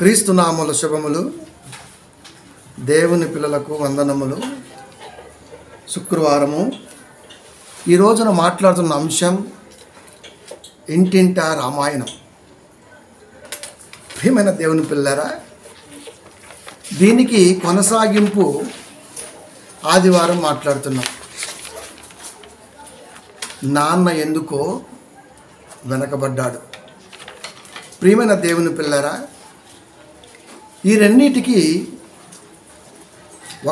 క్రీస్తు నామముల శుభములు. దేవుని పిల్లలకు వందనములు. శుక్రవారము. ఈ రోజున మాట్లాడుతున్న అంశం ఇంటింటా రామాయణం. ప్రియమైన దేవుని పిల్లరా, దీనికి కొనసాగింపు ఆదివారం మాట్లాడుతున్నాం. నాన్న ఎందుకో వెనకబడ్డాడు. ప్రియమైన దేవుని పిల్లరా, ఈ రెండింటికి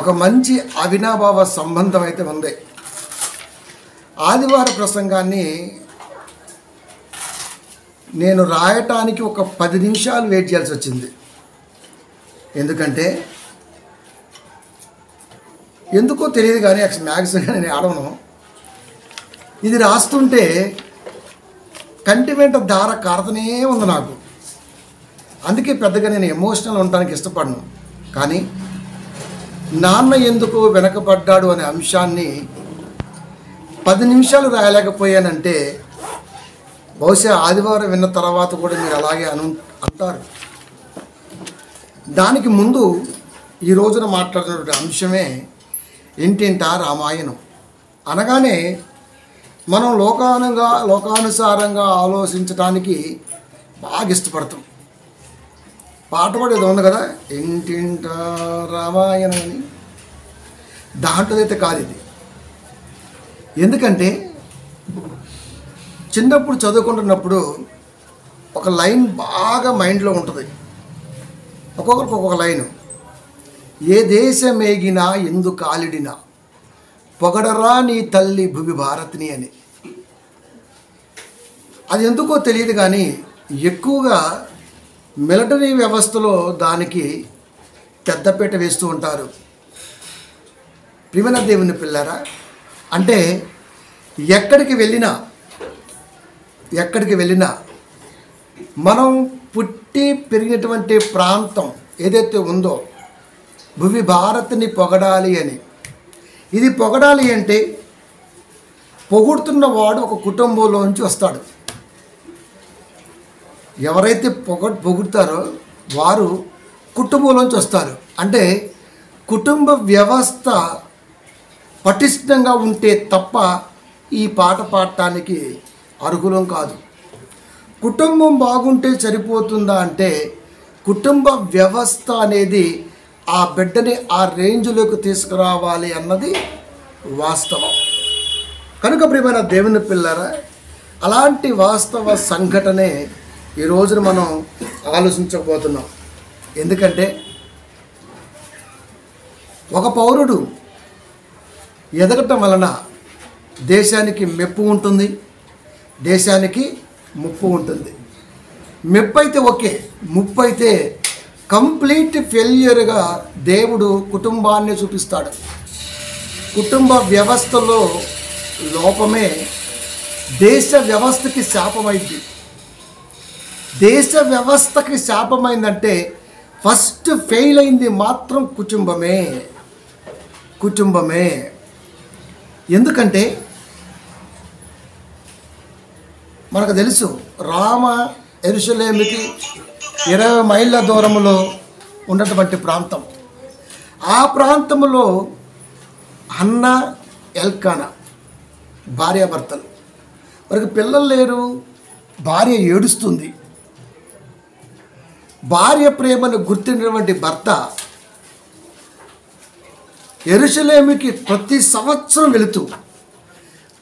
ఒక మంచి అవినాభావ సంబంధం అయితే ఉంది. ఆదివార ప్రసంగాన్ని నేను రాయటానికి ఒక 10 నిమిషాలు వెయిట్ చేయాల్సి వచ్చింది. ఎందుకో తెలియదు కానీ మ్యాక్సిమం నేను ఆడను. ఇది రాస్తుంటే కంటి వెంట ధార కారుతూనే ఉంది నాకు. అందుకే పెద్దగా నేను ఎమోషనల్ ఉండడానికి ఇష్టపడను. కానీ నాన్న ఎందుకు వెనకబడ్డాడు అనే అంశాన్ని 10 నిమిషాలు రాయలేకపోయానంటే బహుశా ఆదివారం విన్న తర్వాత కూడా మీరు అలాగే అంటారు. దానికి ముందు ఈ రోజున మాట్లాడుతున్న అంశమే ఇంటింటా రామాయణం. అనగానే మనం లోకానుసారంగా ఆలోచించడానికి బాగా ఇష్టపడతాం. పాట కూడా ఏదో ఉంది కదా, ఇంటింటా రామాయణం అని. దాంట్లో అయితే కాదు ఇది. ఎందుకంటే చిన్నప్పుడు చదువుకుంటున్నప్పుడు ఒక లైన్ బాగా మైండ్లో ఉంటుంది. ఒక్కొక్కరికి ఒక్కొక్క లైను. ఏ దేశమేగినా ఎందు కాలిడినా పొగడరా నీ తల్లి భువి భారతిని అని. అది ఎందుకో తెలియదు కానీ ఎక్కువగా మిలిటరీ వ్యవస్థలో దానికి పెద్దపీట వేస్తూ ఉంటారు. ప్రియమైన దేవుని పిల్లరా, అంటే ఎక్కడికి వెళ్ళినా మనం పుట్టి పెరిగినటువంటి ప్రాంతం ఏదైతే ఉందో భువి భారతిని పొగడాలి అని. ఇది పొగడాలి అంటే పొగుడుతున్నవాడు ఒక కుటుంబంలోంచి వస్తాడు. ఎవరైతే పొగుడతారో వారు కుటుంబంలోంచి వస్తారు. అంటే కుటుంబ వ్యవస్థ పటిష్టంగా ఉంటే తప్ప ఈ పాట పాడటానికి అర్హులం కాదు. కుటుంబం బాగుంటే సరిపోతుందా అంటే కుటుంబ వ్యవస్థ అనేది ఆ బిడ్డని ఆ రేంజ్లోకి తీసుకురావాలి అన్నది వాస్తవం. కనుక ప్రియమైన దేవుని పిల్లరా, అలాంటి వాస్తవ సంఘటనే ఈ రోజున మనం ఆలోచించకపోతున్నాం. ఎందుకంటే ఒక పౌరుడు ఎదగటం వలన దేశానికి మెప్పు ఉంటుంది, దేశానికి ముప్పు ఉంటుంది. మెప్పు అయితే ఓకే, ముప్పు అయితే కంప్లీట్ ఫెయిల్యూర్గా దేవుడు కుటుంబాన్ని చూపిస్తాడు. కుటుంబ వ్యవస్థలో లోపమే దేశ వ్యవస్థకి శాపమైంది. దేశ వ్యవస్థకి శాపమైందంటే ఫస్ట్ ఫెయిల్ అయింది మాత్రం కుటుంబమే. ఎందుకంటే మనకు తెలుసు, రామ యెరూషలేముకి 20 మైళ్ళ దూరంలో ఉన్నటువంటి ప్రాంతం. ఆ ప్రాంతంలో హన్న ఎల్కానా భార్యాభర్తలు. వారికి పిల్లలు లేరు. భార్య ఏడుస్తుంది. భార్య ప్రేమను గుర్తినటువంటి భర్త యెరూషలేముకి ప్రతి సంవత్సరం వెళుతూ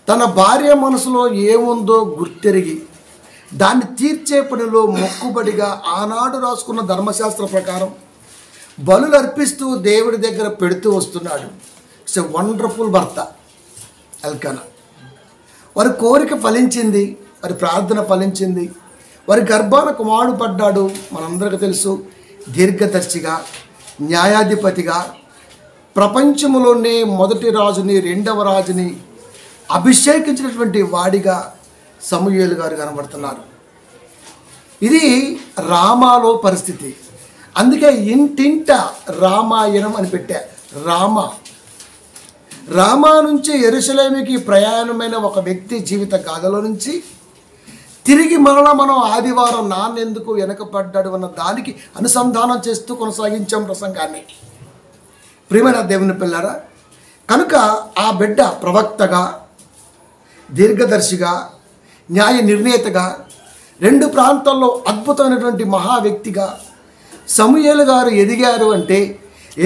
తన భార్య మనసులో ఏముందో గుర్తెరిగి దాన్ని తీర్చే పనిలో మొక్కుబడిగా ఆనాడు రాసుకున్న ధర్మశాస్త్ర ప్రకారం బలులు అర్పిస్తూ దేవుడి దగ్గర పెడుతూ వస్తున్నాడు. ఇట్స్ ఎ వండర్ఫుల్ భర్త ఎల్కానా. వారి కోరిక ఫలించింది, వారి ప్రార్థన ఫలించింది. వారి గర్భాన కుమారుడు పడ్డాడు. మనందరికీ తెలుసు, దీర్ఘదర్శిగా, న్యాయాధిపతిగా, ప్రపంచంలోనే మొదటి రాజుని, రెండవ రాజుని అభిషేకించినటువంటి వాడిగా సమూయేలు గారు కనబడుతున్నారు. ఇది రామాలో పరిస్థితి. అందుకే ఇంటింట రామాయణం అని పెట్టా. రామా నుంచి యెరూషలేముకి ప్రయాణమైన ఒక వ్యక్తి జీవిత గాథలో నుంచి తిరిగి మరలా మనం ఆదివారం నాన్నెందుకు వెనకపడ్డాడు అన్న దానికి అనుసంధానం చేస్తూ కొనసాగించాం ప్రసంగాన్ని. ప్రియమైన దేవుని పిల్లారా, కనుక ఆ బిడ్డ ప్రవక్తగా, దీర్ఘదర్శిగా, న్యాయ నిర్ణేతగా, 2 ప్రాంతాల్లో అద్భుతమైనటువంటి మహా వ్యక్తిగా సమూయేలు గారు ఎదిగారు అంటే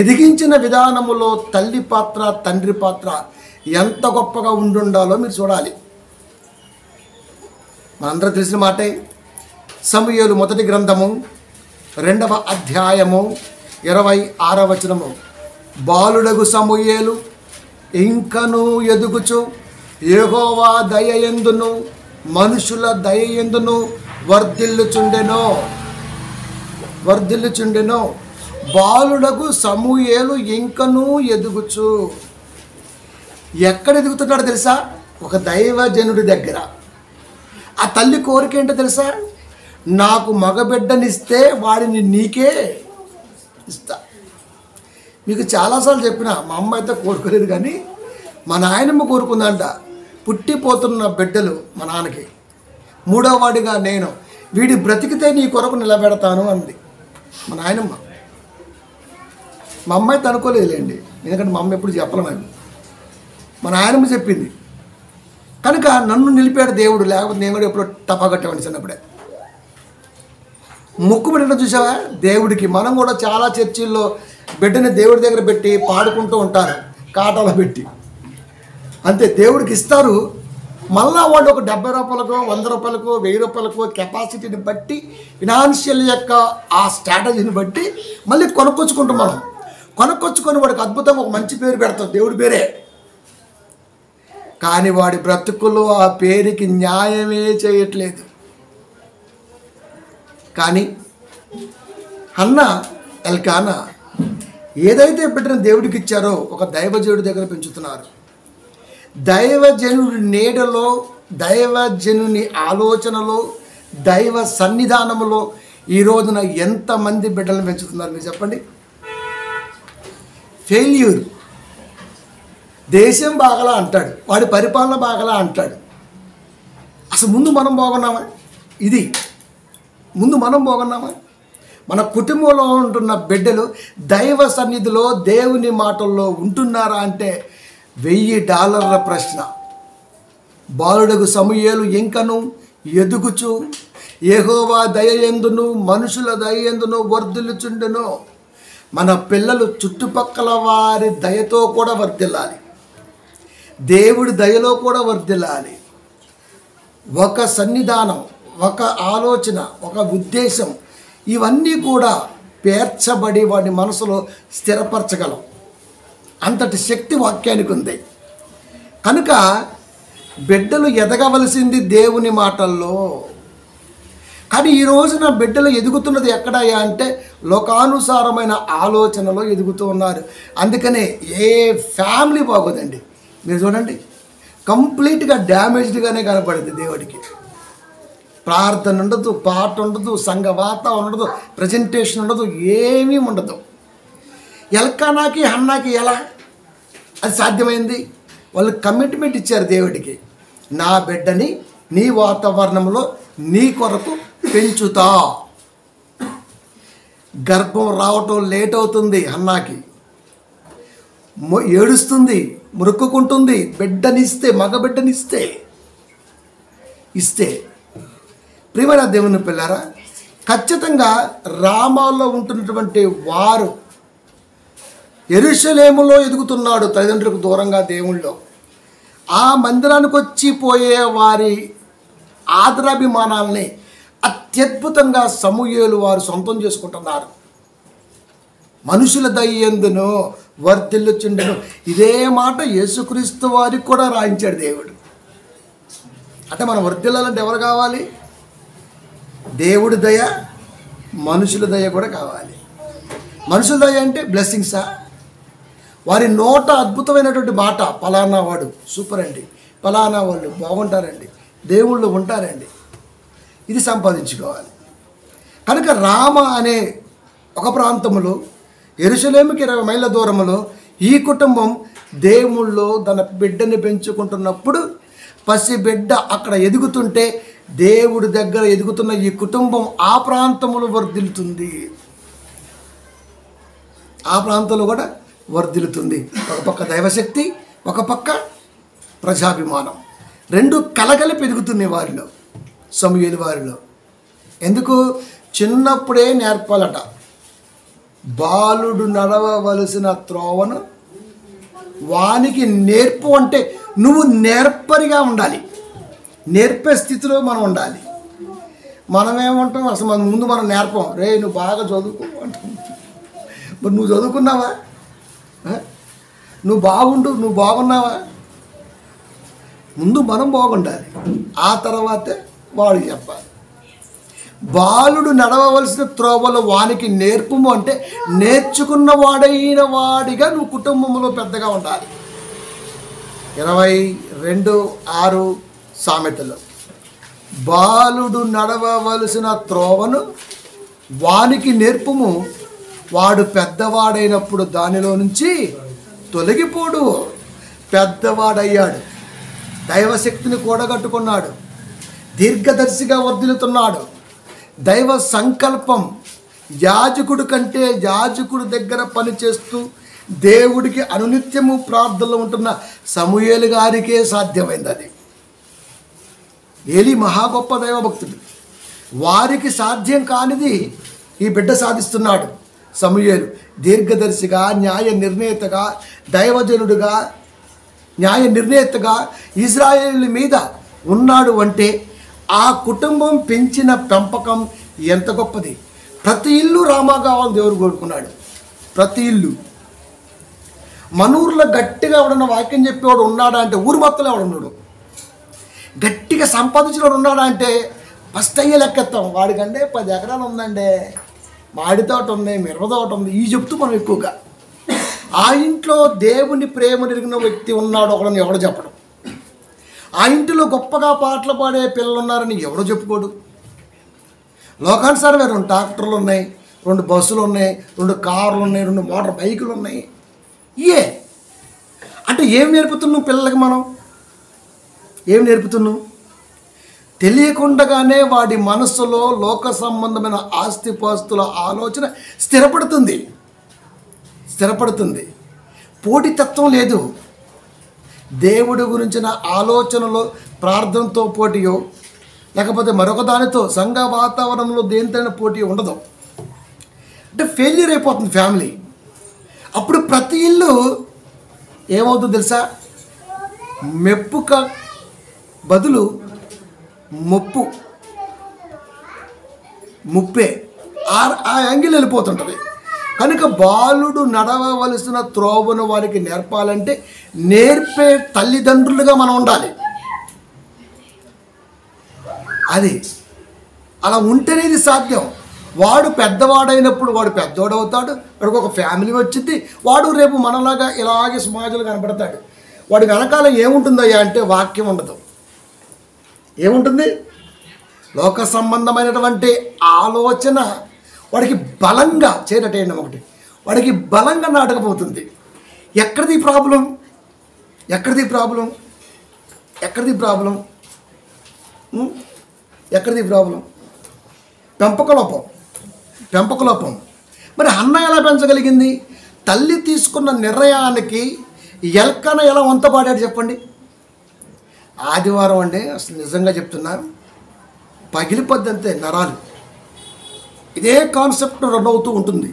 ఎదిగించిన విధానములో తల్లి పాత్ర, తండ్రి పాత్ర ఎంత గొప్పగా ఉండాలో మీరు చూడాలి. మనందరూ తెలిసిన మాటే. సమూయేలు మొదటి గ్రంథము 2వ అధ్యాయము 26వ వచనము. బాలుడగు సమూయేలు ఇంకను ఎదుగుచు యెహోవా దయయందును మనుషుల దయయందును వర్ధిల్లుచుండెను. బాలుడగు సమూయేలు ఇంకను ఎదుగుచు. ఎక్కడ ఎదుగుతున్నాడో తెలుసా? ఒక దైవజనుడి దగ్గర. ఆ తల్లి కోరిక ఏంటో తెలుసా? నాకు మగబిడ్డనిస్తే వాడిని నీకే ఇస్తా. మీకు చాలాసార్లు చెప్పిన, మా అమ్మ అయితే కోరుకోలేదు కానీ మా నాయనమ్మ కోరుకుందంట. పుట్టిపోతున్న బిడ్డలు మా నాన్నకి 3వ వాడిగా నేను, వీడి బ్రతికితే నీ కొరకు నిలబెడతాను అంది మా నాయనమ్మ. మా అమ్మ అయితే అనుకోలేదులేండి, ఎందుకంటే మా అమ్మ ఎప్పుడు చెప్పలేమని. మా నాయనమ్మ చెప్పింది కనుక నన్ను నిలిపాడు దేవుడు. లేకపోతే నేను కూడా ఎప్పుడో టపాకట్టేవాడిని చిన్నప్పుడే. ముక్కు పెట్టడం చూసావా దేవుడికి. మనం కూడా చాలా చర్చిల్లో బిడ్డని దేవుడి దగ్గర పెట్టి పాడుకుంటూ ఉంటారు, కాటాలో పెట్టి. అంతే, దేవుడికి ఇస్తారు. మళ్ళా వాడు ఒక 70 రూపాయలకో 100 రూపాయలకో 1000 రూపాయలకో కెపాసిటీని బట్టి, ఫినాన్షియల్ యొక్క ఆ స్ట్రాటజీని బట్టి మళ్ళీ కొనుక్కొచ్చుకుంటాం. మనం కొనుక్కొచ్చుకొని వాడికి అద్భుతంగా ఒక మంచి పేరు పెడతాం, దేవుడి పేరే. కానీ వాడి బ్రతుకుల్లో ఆ పేరుకి న్యాయమే చేయట్లేదు. కానీ హన్నా, ఎల్కానా ఏదైతే బిడ్డను దేవుడికి ఇచ్చారో ఒక దైవజనుడి దగ్గర పెంచుతున్నారు. దైవజనుడి నీడలో, దైవజనుని ఆలోచనలో, దైవ సన్నిధానంలో ఈ రోజున ఎంతమంది బిడ్డలను పెంచుతున్నారు మీరు చెప్పండి. ఫెయిల్యూర్. దేశం బాగలా అంటాడు, వాడి పరిపాలన బాగలా అంటాడు. అసలు ముందు మనం బాగున్నామా? ముందు మనం బాగున్నామా? మన కుటుంబంలో ఉంటున్న బిడ్డలు దైవ సన్నిధిలో, దేవుని మాటల్లో ఉంటున్నారా అంటే $1000 ప్రశ్న. బాలుడగు సమూయేలు ఇంకను ఎదుగుచు యెహోవా దయయందును మనుషుల దయయందును వర్ధిల్లుచుండెను. మన పిల్లలు చుట్టుపక్కల వారి దయతో కూడా వర్ధిల్లాలి, దేవుడి దయలో కూడా వర్ధిల్లాలి. ఒక సన్నిధానం, ఒక ఆలోచన, ఒక ఉద్దేశం, ఇవన్నీ కూడా పేర్చబడి వాడి మనసులో స్థిరపరచగలం. అంతటి శక్తి వాక్యానికి ఉంది. కనుక బిడ్డలు ఎదగవలసింది దేవుని మాటల్లో. కానీ ఈ రోజున బిడ్డలు ఎదుగుతున్నది ఎక్కడయ్యా అంటే లోకానుసారమైన ఆలోచనలో ఎదుగుతూ ఉన్నారు. అందుకనే ఏ ఫ్యామిలీ బాగోదండి. మీరు చూడండి, కంప్లీట్గా డ్యామేజ్డ్గానే కనపడింది. దేవుడికి ప్రార్థన ఉండదు, పాట ఉండదు, సంఘ వాతావరణం ఉండదు, ప్రజెంటేషన్ ఉండదు, ఏమీ ఉండదు. ఎల్కానాకి హన్నాకి ఎలా అది సాధ్యమైంది? వాళ్ళు కమిట్మెంట్ ఇచ్చారు దేవుడికి. నా బిడ్డని నీ వాతావరణంలో నీ కొరకు పెంచుతా. గర్భం రావటం లేట్ అవుతుంది, హన్నాకి ఏడుస్తుంది, మురుక్కుంటుంది. బిడ్డనిస్తే, మగ బిడ్డనిస్తే ప్రియమైన దేవుని పిల్లారా, ఖచ్చితంగా రామాలో ఉంటున్నటువంటి వారు యెరూషలేములో ఎదుగుతున్నాడు, తల్లిదండ్రులకు దూరంగా దేవుళ్ళో. ఆ మందిరానికి వచ్చి పోయే వారి ఆదరాభిమానాల్ని అత్యద్భుతంగా సమూయేలు వారు సొంతం చేసుకుంటున్నారు. మనుషుల దయ్యందును వర్ధిల్లుచుండెను. ఇదే మాట యేసుక్రీస్తు వారికి కూడా రాయించాడు దేవుడు. అంటే మనం వర్ధిల్లాలంటే ఎవరు కావాలి? దేవుడి దయ, మనుషుల దయ కూడా కావాలి. మనుషుల దయ అంటే బ్లెస్సింగ్సా? వారి నోట అద్భుతమైనటువంటి మాట, పలానా వాడు సూపర్ అండి, పలానా వాళ్ళు బాగుంటారండి, దేవుళ్ళు ఉంటారండి, ఇది సంపాదించుకోవాలి. కనుక రామ అనే ఒక ప్రాంతంలో, యెరూషలేముకి 20 మైళ్ళ దూరంలో ఈ కుటుంబం దేవుళ్ళు తన బిడ్డని పెంచుకుంటున్నప్పుడు పసి బిడ్డ అక్కడ ఎదుగుతుంటే దేవుడి దగ్గర ఎదుగుతున్న ఈ కుటుంబం ఆ ప్రాంతంలో వర్ధిల్లుతుంది. ఆ ప్రాంతంలో కూడా వర్ధిల్లుతుంది. ఒక పక్క దైవశక్తి, ఒక పక్క ప్రజాభిమానం, రెండు కలగలిపి ఎదుగుతున్నాయి వారిలో, సమూయేలు వారిలో. ఎందుకు? చిన్నప్పుడే నేర్పాలట. బాలుడు నడవవలసిన త్రోవను వానికి నేర్పు అంటే నువ్వు నేర్పరిగా ఉండాలి, నేర్పే స్థితిలో మనం ఉండాలి. మనమేమంటాం, అసలు మన ముందు మనం నేర్పం. రే నువ్వు బాగా చదువుకో అంటాం. మరి నువ్వు చదువుకున్నావా? నువ్వు బాగుండు, నువ్వు బాగున్నావా? ముందు మనం బాగుండాలి, ఆ తర్వాతే వాడు చెప్పాలి. బాలుడు నడవవలసిన త్రోవలో వానికి నేర్పుము అంటే నేర్చుకున్న వాడైన వాడిగా నువ్వు కుటుంబంలో పెద్దగా ఉండాలి. 22:6 సామెతలు, బాలుడు నడవవలసిన త్రోవను వానికి నేర్పుము, వాడు పెద్దవాడైనప్పుడు దానిలో నుంచి తొలగిపోడు. పెద్దవాడయ్యాడు, దైవశక్తిని కూడగట్టుకున్నాడు, దీర్ఘదర్శిగా వర్ధిల్లుతున్నాడు. దైవ సంకల్పం యాజకుడు కంటే యాజకుడు దగ్గర పనిచేస్తూ దేవుడికి అనునిత్యము ప్రార్థనలో ఉంటున్న సమూయేలు గారికే సాధ్యమైంది. అది ఏలీ మహా గొప్ప దైవభక్తుడు, వారికి సాధ్యం కానిది ఈ బిడ్డ సాధిస్తున్నాడు. సమూయేలు దీర్ఘదర్శిగా, న్యాయ నిర్ణేతగా, దైవజనుడుగా, న్యాయ నిర్ణేతగా ఇజ్రాయేలు మీద ఉన్నాడు అంటే ఆ కుటుంబం పెంచిన పెంపకం ఎంత గొప్పది. ప్రతి ఇల్లు రామా కావాలని దేవుడు కోరుకున్నాడు. ప్రతి ఇల్లు. మన ఊర్లో గట్టిగా ఎవడన్నా వాక్యం చెప్పేవాడు ఉన్నాడా అంటే ఊరు మొత్తంలో ఎవడున్నాడు. గట్టిగా సంపాదించినవాడు ఉన్నాడా అంటే ఫస్ట్ అయ్యే లెక్కెత్తాం. వాడికంటే 10 ఎకరాలు ఉందండి, మాడి తోట ఉంది, మిరప తోట ఉంది, ఈ చెప్తూ మనం ఎక్కువగా. ఆ ఇంట్లో దేవుని ప్రేమ ఎరిగిన వ్యక్తి ఉన్నాడు ఒకడని ఎవడు చెప్పడం. ఆ ఇంటిలో గొప్పగా పాటలు పాడే పిల్లలు ఉన్నారని ఎవడో చెప్పుకోడు. లోకానుసారమే 2 ట్రాక్టర్లు ఉన్నాయి, 2 బస్సులు ఉన్నాయి, 2 కార్లు ఉన్నాయి, 2 మోటార్ బైకులు ఉన్నాయి. అంటే ఏం నేర్పుతున్నావు పిల్లలకి? మనం ఏం నేర్పుతున్నావు? తెలియకుండానే వాడి మనస్సులో లోక సంబంధమైన ఆస్తిపాస్తుల ఆలోచన స్థిరపడుతుంది. పోటీతత్వం లేదు. దేవుడి గురించిన ఆలోచనలో ప్రార్థనతో పోటీయో లేకపోతే మరొక దానితో సంఘ వాతావరణంలో దేనితోనైనా పోటీ ఉండదు. అంటే ఫెయిల్యూర్ అయిపోతుంది ఫ్యామిలీ. అప్పుడు ప్రతి ఇల్లు ఏమవుతుందో తెలుసా? మెప్పుక బదులు ముప్పే ఆ యాంగిల్ వెళ్ళిపోతుంటుంది. కనుక బాలుడు నడవవలసిన త్రోవను వారికి నేర్పాలంటే నేర్పే తల్లిదండ్రులుగా మనం ఉండాలి. అది అలా ఉంటేనే ఇది సాధ్యం. వాడు పెద్దవాడైనప్పుడు వాడు పెద్దవాడవుతాడు, వాడికి ఒక ఫ్యామిలీ వచ్చింది, వాడు రేపు మనలాగా ఇలాగే సమాజంలో కనపడతాడు. వాడి వెనకాల ఏముంటుందయ్యా అంటే వాక్యం ఉండదు. ఏముంటుంది? లోక సంబంధమైనటువంటి ఆలోచన వాడికి బలంగా చేరటేయండి. ఒకటి వాడికి బలంగా నాటకపోతుంది. ఎక్కడిది ప్రాబ్లం? పెంపకలోపం. మరి హన్నా ఎలా పెంచగలిగింది? తల్లి తీసుకున్న నిర్ణయానికి ఎల్కన ఎలా వంతపాడాడు చెప్పండి. ఆదివారం అండి, అసలు నిజంగా చెప్తున్నాను, పగిలిపోద్ది అంతే నరాలు. ఇదే కాన్సెప్ట్ రన్ అవుతూ ఉంటుంది,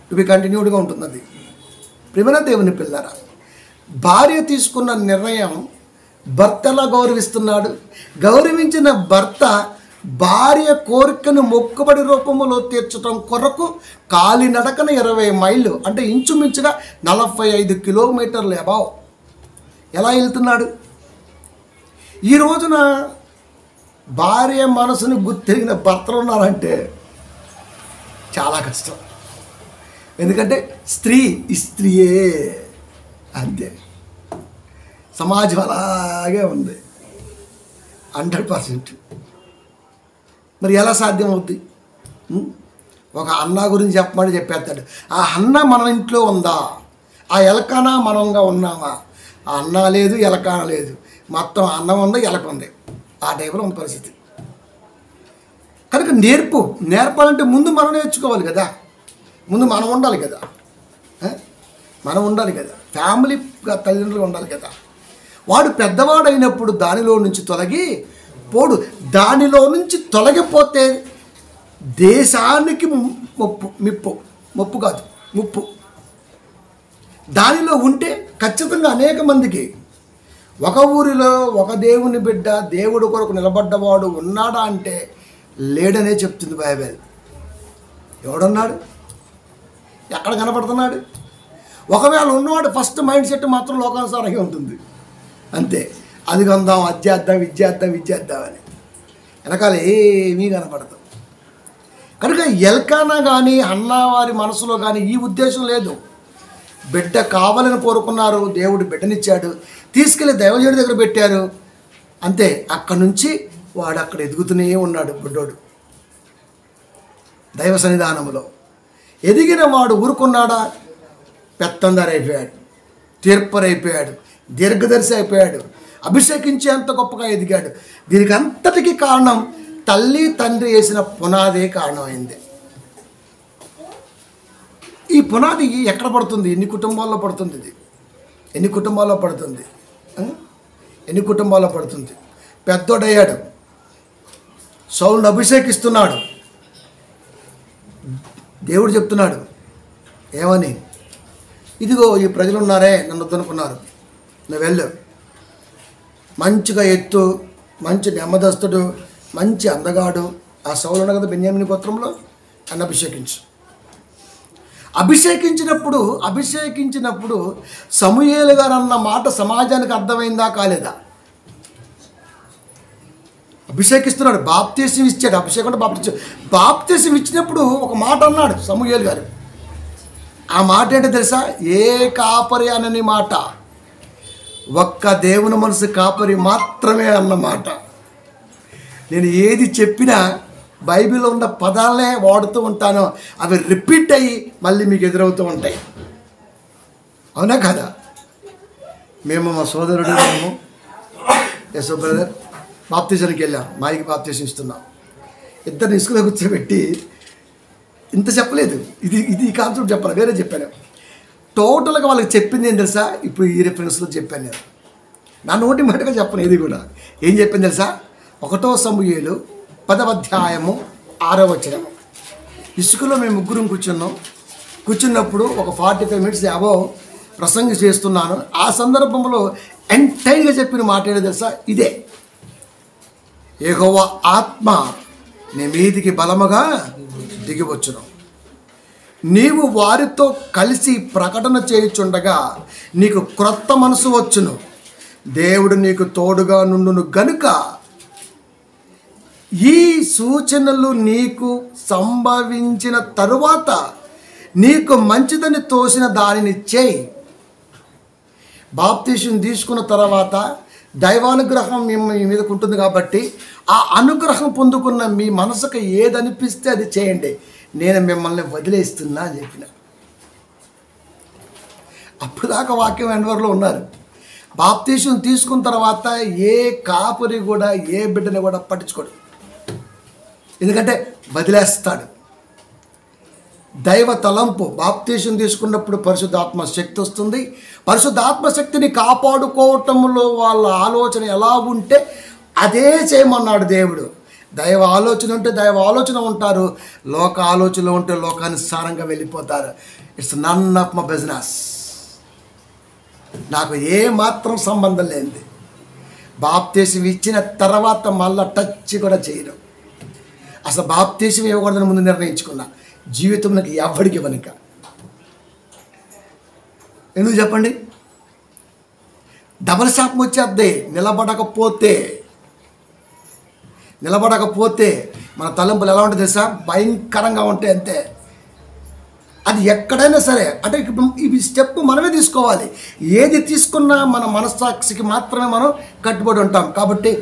టు బి కంటిన్యూడ్గా ఉంటుంది. అది ప్రియమైన దేవుని పిల్లరా, భార్య తీసుకున్న నిర్ణయం భర్తలా గౌరవిస్తున్నాడు. గౌరవించిన భర్త భార్య కోరికను మొక్కుబడి రూపంలో తీర్చడం కొరకు కాలినడకన 20 మైళ్ళు అంటే ఇంచుమించుగా 45 కిలోమీటర్లు అబౌవ్ ఎలా వెళ్తున్నాడు. ఈ రోజున భార్య మనసును గుర్తిరిగిన భర్తలు ఉన్నారంటే చాలా కష్టం. ఎందుకంటే స్త్రీయే అంతే. సమాజం అలాగే ఉంది 100%. మరి ఎలా సాధ్యం అవుద్ది? ఒక అన్న గురించి చెప్పమని చెప్పేస్తాడు. ఆ అన్న మన ఇంట్లో ఉందా? ఆ ఎలకానా మనంగా ఉన్నామా? ఆ అన్న లేదు, ఎలకాన లేదు, మొత్తం అన్నం ఉంది, ఎలక ఉంది. ఆ టైపులో ఉన్న పరిస్థితి. కనుక నేర్పాలంటే ముందు మనం నేర్చుకోవాలి కదా, ముందు మనం ఉండాలి కదా, మనం ఉండాలి కదా, ఫ్యామిలీ తల్లిదండ్రులు ఉండాలి కదా. వాడు పెద్దవాడైనప్పుడు దానిలో నుంచి దానిలో నుంచి తొలగిపోతే దేశానికి ముప్పు కాదు ముప్పు. దానిలో ఉంటే ఖచ్చితంగా అనేక మందికి, ఒక ఊరిలో ఒక దేవుని బిడ్డ దేవుడు కొరకు నిలబడ్డవాడు ఉన్నాడా అంటే లేడనే చెప్తుంది బైబిల్. ఎవడున్నాడు? ఎక్కడ కనపడుతున్నాడు? ఒకవేళ ఉన్నవాడు ఫస్ట్ మైండ్ సెట్ మాత్రం లోకానుసారంగా ఉంటుంది అంతే. అది కొందాం, విద్యేద్దాం అని వెనకాల ఏమీ కనపడదు. కనుక ఎల్కానా కానీ అన్నవారి మనసులో కానీ ఈ ఉద్దేశం లేదు. బిడ్డ కావాలని కోరుకున్నారు, దేవుడు బిడ్డనిచ్చాడు, తీసుకెళ్ళి దైవజనుడి దగ్గర పెట్టారు అంతే. అక్కడి నుంచి వాడు అక్కడ ఎదుగుతూనే ఉన్నాడు. బిడ్డోడు దైవ సన్నిధానంలో ఎదిగిన వాడు ఊరుకున్నాడా? పెత్తందారు అయిపోయాడు, తీర్పరైపోయాడు, దీర్ఘదర్శి అయిపోయాడు, అభిషేకించేంత గొప్పగా ఎదిగాడు. దీనికి అంతటికీ కారణం తల్లి తండ్రి వేసిన పునాదే కారణమైంది. ఈ పునాది ఎక్కడ పడుతుంది? ఎన్ని కుటుంబాల్లో పడుతుంది? ఇది ఎన్ని కుటుంబాల్లో పడుతుంది? పెద్దోడయ్యాడు, సౌలును అభిషేకిస్తున్నాడు. దేవుడు చెప్తున్నాడు ఏమని? ఇదిగో ఈ ప్రజలు ఉన్నారే, నన్ను వద్దనుకున్నారు, నువ్వు వెళ్ళు, మంచిగా ఎత్తు, మంచి నెమ్మదస్తుడు, మంచి అందగాడు ఆ సౌలు ఉన్న కదా బెన్యామీను గోత్రంలో, అని అభిషేకించినప్పుడు సమూయేలు గారు అన్న మాట సమాజానికి అర్థమైందా కాలేదా? అభిషేకిస్తున్నాడు, బాప్తీసం ఇచ్చాడు, అభిషేకం బాప్తీసం ఇచ్చినప్పుడు ఒక మాట అన్నాడు సమూయేలు గారు. ఆ మాట ఏంటో తెలుసా? ఏ కాపరి అనని మాట, ఒక్క దేవుని మనసు కాపరి మాత్రమే అన్నమాట. నేను ఏది చెప్పినా బైబిల్లో ఉన్న పదాలనే వాడుతూ ఉంటాను, అవి రిపీట్ అయ్యి మళ్ళీ మీకు ఎదురవుతూ ఉంటాయి. అవునా కదా? మేము మా సోదరుడు యశో బ్రదర్ బాప్తీసానికి వెళ్ళాం, మాయికి బాప్తీసం ఇస్తున్నాం. ఇద్దరిని ఇసుకలో కూర్చోబెట్టి ఇంత చెప్పలేదు, ఇది కాన్సెప్ట్ చెప్పాలి, వేరే చెప్పాను. టోటల్గా వాళ్ళకి చెప్పింది ఏం తెలుసా? ఇప్పుడు ఈ రిఫరెన్స్లో చెప్పాను నేను, నా నోటి మాటగా చెప్పను. ఇది కూడా ఏం చెప్పింది తెలుసా? 1 సమూయేలు 10వ అధ్యాయము 6వ వచనం. ఇసుకలో మేము ముగ్గురం కూర్చున్నప్పుడు ఒక 45 minutes ప్రసంగం చేస్తున్నాను. ఆ సందర్భంలో ఎంటైర్గా చెప్పిన మాట ఏంటో తెలుసా? ఇదే, యెహోవా ఆత్మ నీ మీదికి బలముగా దిగివచ్చును, నీవు వారితో కలిసి ప్రకటన చేయుచుండగా నీకు క్రొత్త మనసు వచ్చును, దేవుడు నీకు తోడుగా నుండును గనుక ఈ సూచనలు నీకు సంభవించిన తరువాత నీకు మంచిదని తోసిన దానిని చేయి. బాప్తీసం తీసుకున్న తర్వాత దైవానుగ్రహం మీ మీదకు ఉంటుంది కాబట్టి ఆ అనుగ్రహం పొందుకున్న మీ మనసుకు ఏదనిపిస్తే అది చేయండి, నేను మిమ్మల్ని వదిలేస్తున్నా అని చెప్పిన. అప్పుడు దాకా వాక్యం ఎన్వర్లో ఉన్నారు. బాప్తీసం తీసుకున్న తర్వాత ఏ కాపురి కూడా ఏ బిడ్డని కూడా పట్టించుకోడు, ఎందుకంటే వదిలేస్తాడు. దైవ తలంపు బాప్తీసం తీసుకున్నప్పుడు పరిశుద్ధాత్మ శక్తి వస్తుంది. పరిశుద్ధాత్మ శక్తిని కాపాడుకోవటంలో వాళ్ళ ఆలోచన ఎలా ఉంటే అదే చేయమన్నాడు దేవుడు. దైవ ఆలోచన ఉంటే దైవ ఆలోచన ఉంటారు, లోక ఆలోచనలో ఉంటే లోకానుసారంగా వెళ్ళిపోతారు. It's none of my business, నాకు ఏ మాత్రం సంబంధం లేనిది. బాప్తీసం ఇచ్చిన తర్వాత మళ్ళీ టచ్ కూడా చేయను. అసలు బాప్తీసం ఇవ్వకూడదని ముందు నిర్ణయించుకున్నా, జీవితం నాకు ఎవరికి ఇవ్వనిక. ఎందుకు చెప్పండి? డబల్ శాపం వచ్చేద్ది నిలబడకపోతే మన తలంపులు ఎలా ఉంటుంది తెలుసా? భయంకరంగా ఉంటాయి అంతే. అది ఎక్కడైనా సరే, అంటే ఇవి స్టెప్ మనమే తీసుకోవాలి. ఏది తీసుకున్నా మన మనస్సాక్షికి మాత్రమే మనం కట్టుబడి ఉంటాం. కాబట్టి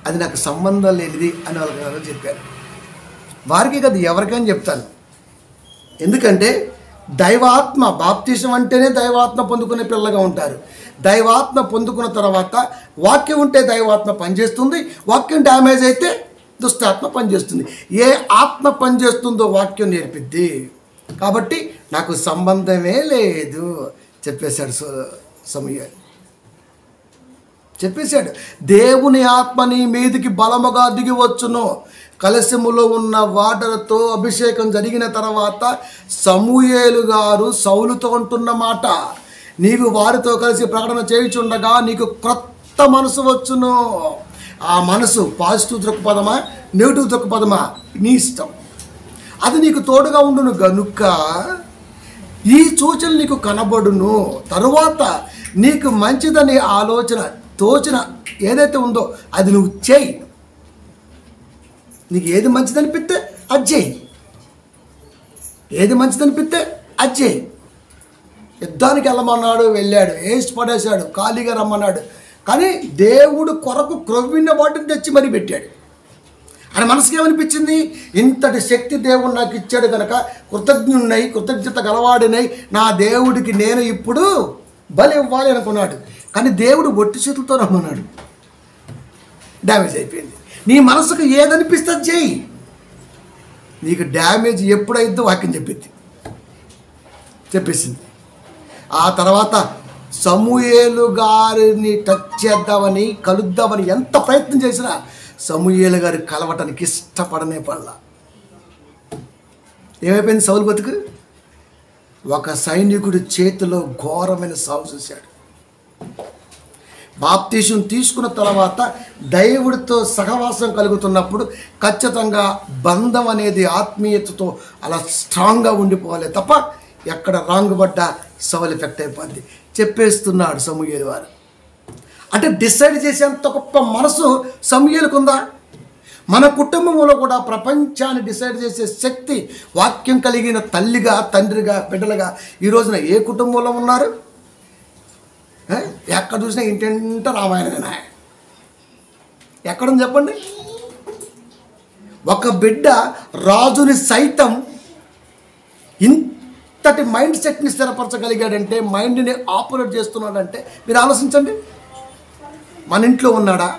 అది నాకు సంబంధం లేనిది అని వాళ్ళకి చెప్పారు. వారికి కదా ఎవరికైనా చెప్తాను. ఎందుకంటే దైవాత్మ, బాప్తీసం అంటేనే దైవాత్మ పొందుకునే పిల్లగా ఉంటారు. దైవాత్మ పొందుకున్న తర్వాత వాక్యం ఉంటే దైవాత్మ పనిచేస్తుంది, వాక్యం డ్యామేజ్ అయితే దుష్టాత్మ పనిచేస్తుంది. ఏ ఆత్మ పనిచేస్తుందో వాక్యం నేర్పిద్ది. కాబట్టి నాకు సంబంధమే లేదు చెప్పేశాడు సమూయేలు. చెప్పేశాడు, దేవుని ఆత్మ నీ మీదికి బలముగా దిగి వచ్చును. కలశములో ఉన్న వాటర్తో అభిషేకం జరిగిన తర్వాత సమూయేలు గారు సౌలుతో అంటున్న మాట, నీవు వారితో కలిసి ప్రకటన చేయుచుండగా నీకు క్రొత్త మనసు వచ్చును. ఆ మనసు పాజిటివ్ దృక్పథమా, నెగిటివ్ దృక్పథమా, నీ ఇష్టం. అది నీకు తోడుగా ఉండును గనుక ఈ సూచనలు నీకు కనబడును. తరువాత నీకు మంచిదని ఆలోచన తోచిన ఏదైతే ఉందో అది నువ్వు చేయి. నీకు ఏది మంచిదనిపిస్తే అది చేయి, ఏది మంచిదనిపిస్తే అది చేయి. యుద్ధానికి వెళ్ళమన్నాడు, వెళ్ళాడు, వేసి పడేశాడు, ఖాళీగా రమ్మన్నాడు. కానీ దేవుడు కొరకు క్రొవ్విన వాటిని తెచ్చి మరీ పెట్టాడు. ఆయన మనసుకి ఏమనిపించింది, ఇంతటి శక్తి దేవుడు నాకు ఇచ్చాడు కనుక కృతజ్ఞున్నై, కృతజ్ఞత గలవాడినై నా దేవుడికి నేను ఇప్పుడు బలి ఇవ్వాలి అనుకున్నాడు. కానీ దేవుడు ఒట్టి చేతులతో రమ్మన్నాడు. డ్యామేజ్ అయిపోయింది. నీ మనసుకు ఏదనిపిస్తే చేయి. నీకు డ్యామేజ్ ఎప్పుడైద్దో వాక్యం చెప్పేసింది. ఆ తర్వాత సమూయేలు గారిని టచ్ చేద్దామని, కలుద్దామని ఎంత ప్రయత్నం చేసినా సమూయేలు గారు కలవటానికి ఇష్టపడనే పడలా. ఏమైపోయింది సౌలు బతుకు? ఒక సైనికుడి చేతిలో ఘోరమైన సాగు చూశాడు. బాప్తీసం తీసుకున్న తర్వాత దైవుడితో సహవాసం కలుగుతున్నప్పుడు ఖచ్చితంగా బంధం అనేది ఆత్మీయతతో అలా స్ట్రాంగ్గా ఉండిపోవాలి తప్ప ఎక్కడ రాంగ్ పడ్డా సౌలు ఎఫెక్ట్ అయిపోద్ది. చెప్పేస్తున్నాడు సమూయేలు వారు. అంటే డిసైడ్ చేసేంత గొప్ప మనసు సమూయేలుకు ఉందా? మన కుటుంబంలో కూడా ప్రపంచాన్ని డిసైడ్ చేసే శక్తి వాక్యం కలిగిన తల్లిగా, తండ్రిగా, బిడ్డలుగా ఈ రోజున ఏ కుటుంబంలో ఉన్నారు? ఎక్కడ చూసినా ఇంటింట రామాయణమేనా? ఎక్కడుంది చెప్పండి? ఒక బిడ్డ రాజుని సైతం ఇంతటి మైండ్ సెట్ని స్థిరపరచగలిగాడంటే, మైండ్ని ఆపరేట్ చేస్తున్నాడంటే మీరు ఆలోచించండి. మన ఇంట్లో ఉన్నాడా?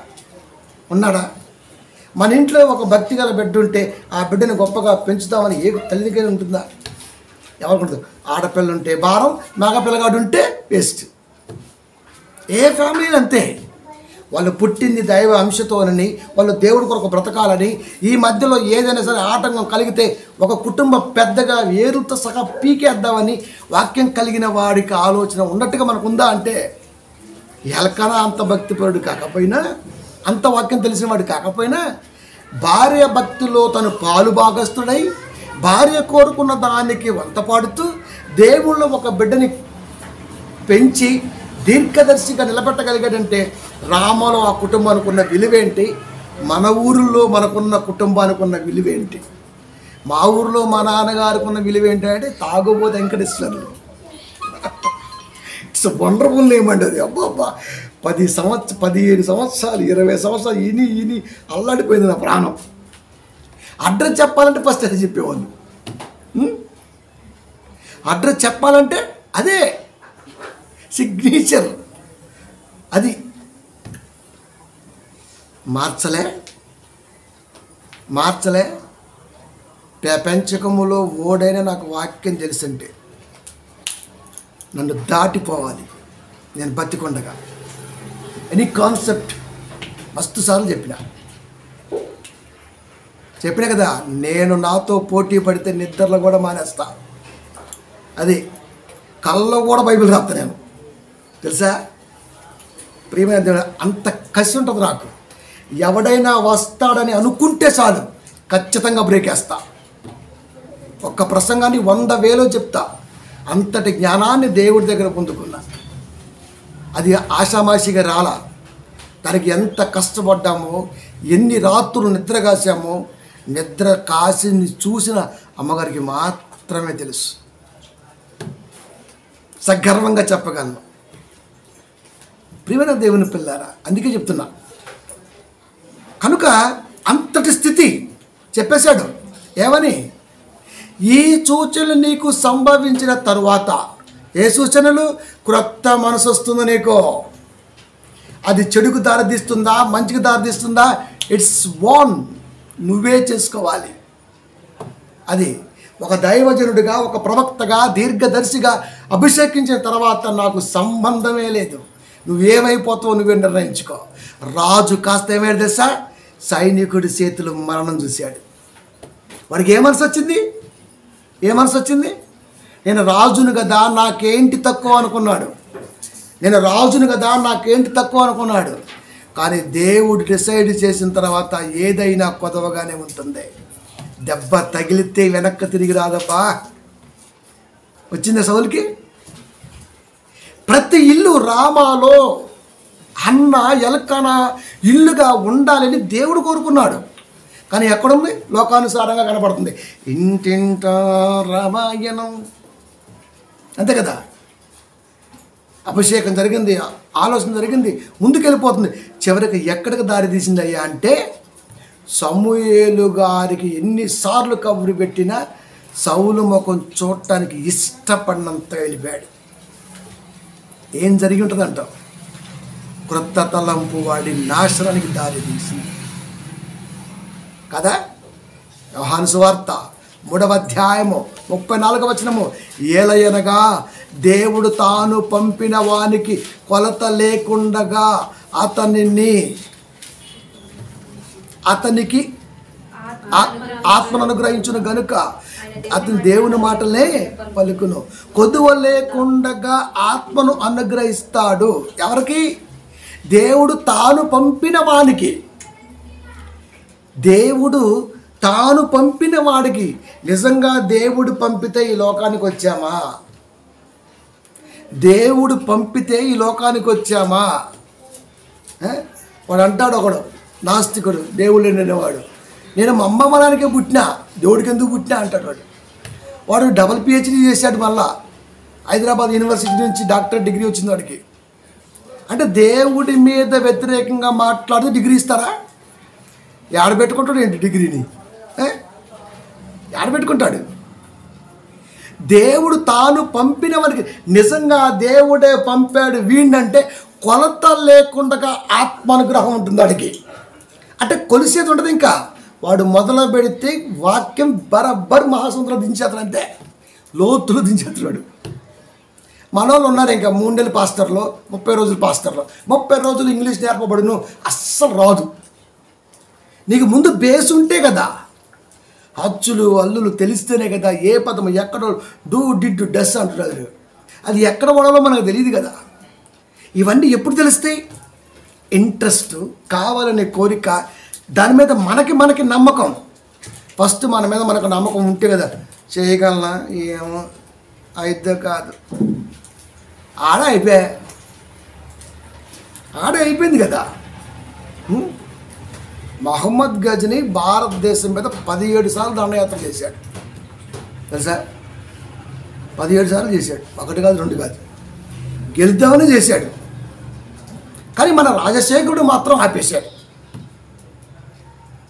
మన ఇంట్లో ఒక భక్తి గల బిడ్డ ఉంటే ఆ బిడ్డని గొప్పగా పెంచుతామని ఏ తల్లికైనా ఉంటుందా? ఎవరికి ఉంటుంది? ఆడపిల్ల ఉంటే భారం, మగపిల్లగాడు ఉంటే వేస్ట్. ఏ ఫ్యామిలీ అంతే. వాళ్ళు పుట్టింది దైవ అంశతోనని, వాళ్ళు దేవుడి కొరకు బ్రతకాలని, ఈ మధ్యలో ఏదైనా సరే ఆటంకం కలిగితే ఒక కుటుంబ పెద్దగా ఏరుతో సహా పీకేద్దామని వాక్యం కలిగిన వాడికి ఆలోచన ఉన్నట్టుగా మనకు ఉందా అంటే, ఎలకన అంత భక్తిపరుడు కాకపోయినా, అంత వాక్యం తెలిసిన వాడు కాకపోయినా, భార్య భక్తిలో తను పాలు భాగస్తుడై భార్య కోరుకున్న దానికి వంత పాడుతూ దేవుళ్ళు ఒక బిడ్డని పెంచి దీర్ఘదర్శిగా నిలబెట్టగలిగాడంటే రామలో ఆ కుటుంబానికి ఉన్న విలువేంటి, మన ఊరిలో మనకున్న కుటుంబానికి ఉన్న విలువేంటి? మా ఊరిలో మా నాన్నగారికి ఉన్న విలువేంటి అంటే తాగుబోతు వెంకటేశ్వర్లు. ఇట్స్ వండర్ఫుల్ నేమ్ అండి అది. అబ్బా 15 సంవత్సరాలు 20 సంవత్సరాలు ఇని అల్లాడిపోయింది నా ప్రాణం. అడ్రస్ చెప్పాలంటే ఫస్ట్ అది చెప్పేవాళ్ళు. అడ్రస్ చెప్పాలంటే అదే సిగ్నేచర్. అది మార్చలే. ప్రపంచకములో ఓడైనా నాకు వాక్యం తెలుసంటే నన్ను దాటిపోవాలి నేను బతికొండగా. ఎనీ కాన్సెప్ట్ మస్తు సార్లు చెప్పినా కదా. నేను నాతో పోటీ పడితే నిద్రలో కూడా మానేస్తా. అది కళ్ళలో కూడా బైబిల్ రాస్తా నేను, తెలుసా? ప్రియమైన దేవుడు, అంత కసి ఉంటుంది నాకు. ఎవడైనా వస్తాడని అనుకుంటే చాలు ఖచ్చితంగా బ్రేక్ వేస్తా. ఒక్క ప్రసంగాన్ని 100,000 చెప్తా. అంతటి జ్ఞానాన్ని దేవుడి దగ్గర పొందుకున్నా. అది ఆషామాషిగా రాలా. దానికి ఎంత కష్టపడ్డామో, ఎన్ని రాత్రులు నిద్ర కాసామో, నిద్ర కాసి చూసిన అమ్మగారికి మాత్రమే తెలుసు. సగర్వంగా చెప్పగలను. ప్రియమైన దేవుని పిల్లారా, అందుకే చెప్తున్నా. కనుక అంతటి స్థితి చెప్పేశాడు. ఏమని? ఈ సూచనలు నీకు సంభవించిన తరువాత. ఏ సూచనలు? క్రొత్త మనసు వస్తుంది నీకు. అది చెడుకు దారితీస్తుందా, మంచికి దారితీస్తుందా? It's van. నువ్వే చేసుకోవాలి. అది ఒక దైవజనుడిగా, ఒక ప్రవక్తగా, దీర్ఘదర్శిగా అభిషేకించిన తర్వాత నాకు సంబంధమే లేదు. నువ్వేమైపోతావు నువ్వే నిర్ణయించుకో. రాజు కాస్త ఏమైనా తెలుసా, సైనికుడి చేతులు మరణం చూశాడు. వాడికి ఏ మనసు వచ్చింది? నేను రాజును కదా, నాకేంటి తక్కువ అనుకున్నాడు. కానీ దేవుడు డిసైడ్ చేసిన తర్వాత ఏదైనా కొదవగానే ఉంటుంది. దెబ్బ తగిలితే వెనక్కి తిరిగి రాదబ్బా. వచ్చిందా సౌలుకి? ప్రతి ఇల్లు రామాలో అన్న ఎల్కానా ఇల్లుగా ఉండాలని దేవుడు కోరుకున్నాడు. కానీ ఎక్కడుంది? లోకానుసారంగా కనపడుతుంది. ఇంటింట రామాయణం, అంతే కదా. అభిషేకం జరిగింది, ఆలోచన జరిగింది, ముందుకెళ్ళిపోతుంది. చివరికి ఎక్కడికి దారి తీసింది అయ్యా అంటే, సమూయేలు గారికి ఎన్నిసార్లు కబురు పెట్టినా సౌలు ముఖం చూడటానికి ఇష్టపడినంత వెళ్ళిపోయాడు. ఏం జరిగి ఉంటుందంటావు? క్రొత్త తలంపు వాడి నాశనానికి దారి తీసింది కదా. యోహాను సువార్త 3వ అధ్యాయము 34వ వచనము, ఏలయనగా దేవుడు తాను పంపిన వానికి కొలత లేకుండగా అతనికి ఆత్మను అనుగ్రహించును గనుక అతని దేవుని మాటలే పలుకును. కొదువ లేకుండగా ఆత్మను అనుగ్రహిస్తాడు. ఎవరికి? దేవుడు తాను పంపిన వానికి. దేవుడు తాను పంపిన వాడికి. నిజంగా దేవుడు పంపితే ఈ లోకానికి వచ్చామా? దేవుడు పంపితే ఈ లోకానికి వచ్చామా? వాడు అంటాడు, ఒకడు నాస్తికుడు, దేవుడు అనేవాడు, నేను మా అమ్మ మనానికే పుట్టినా, దేవుడికి ఎందుకు పుట్టినా అంటాడు. వాడు డబుల్ PhD చేశాడు. మళ్ళా హైదరాబాద్ యూనివర్సిటీ నుంచి డాక్టర్ డిగ్రీ వచ్చింది వాడికి. అంటే దేవుడి మీద వ్యతిరేకంగా మాట్లాడితే డిగ్రీ ఇస్తారా? ఏడబెట్టుకుంటాడు ఏంటి డిగ్రీని? ఏడబెట్టుకుంటాడు. దేవుడు తాను పంపిన వారికి. నిజంగా దేవుడే పంపాడు వీడినంటే కొలత లేకుండా ఆత్మానుగ్రహం ఉంటుంది వాడికి. అంటే కొలిసేది ఉంటుంది. ఇంకా వాడు మొదలు పెడితే వాక్యం బరబ్బర్ మహాసముద్రం దించేస్తాడు, అంతే లోతులు దించేస్తున్నాడు. మన వాళ్ళు ఉన్నారు ఇంకా 3 నెలల పాస్టర్లో, 30 రోజుల పాస్టర్లో. 30 రోజులు ఇంగ్లీష్ నేర్పబడును, అస్సలు రాదు. నీకు ముందు బేస్ ఉంటే కదా, అచ్చులు అల్లులు తెలిస్తేనే కదా ఏ పదం ఎక్కడ డూ డిడ్ డస్ అంటున్నారు. అది ఎక్కడ పడాలో మనకు తెలియదు కదా. ఇవన్నీ ఎప్పుడు తెలుస్తాయి? ఇంట్రెస్ట్, కావాలనే కోరిక, దాని మీద మనకి నమ్మకం. ఫస్ట్ మన మీద మనకు నమ్మకం ఉంటే కదా చేయగలనా, ఏమో అయితే కాదు, ఆడ అయిపోయింది కదా. మహమ్మద్ గజ్ని భారతదేశం మీద 17 సార్లు దండయాత్ర చేశాడు తెలుసా. 17 సార్లు చేశాడు, 1 కాదు 2 కాదు, గెలుద్దామని చేశాడు. కానీ మన రాజశేఖరుడు మాత్రం ఆపేశాడు.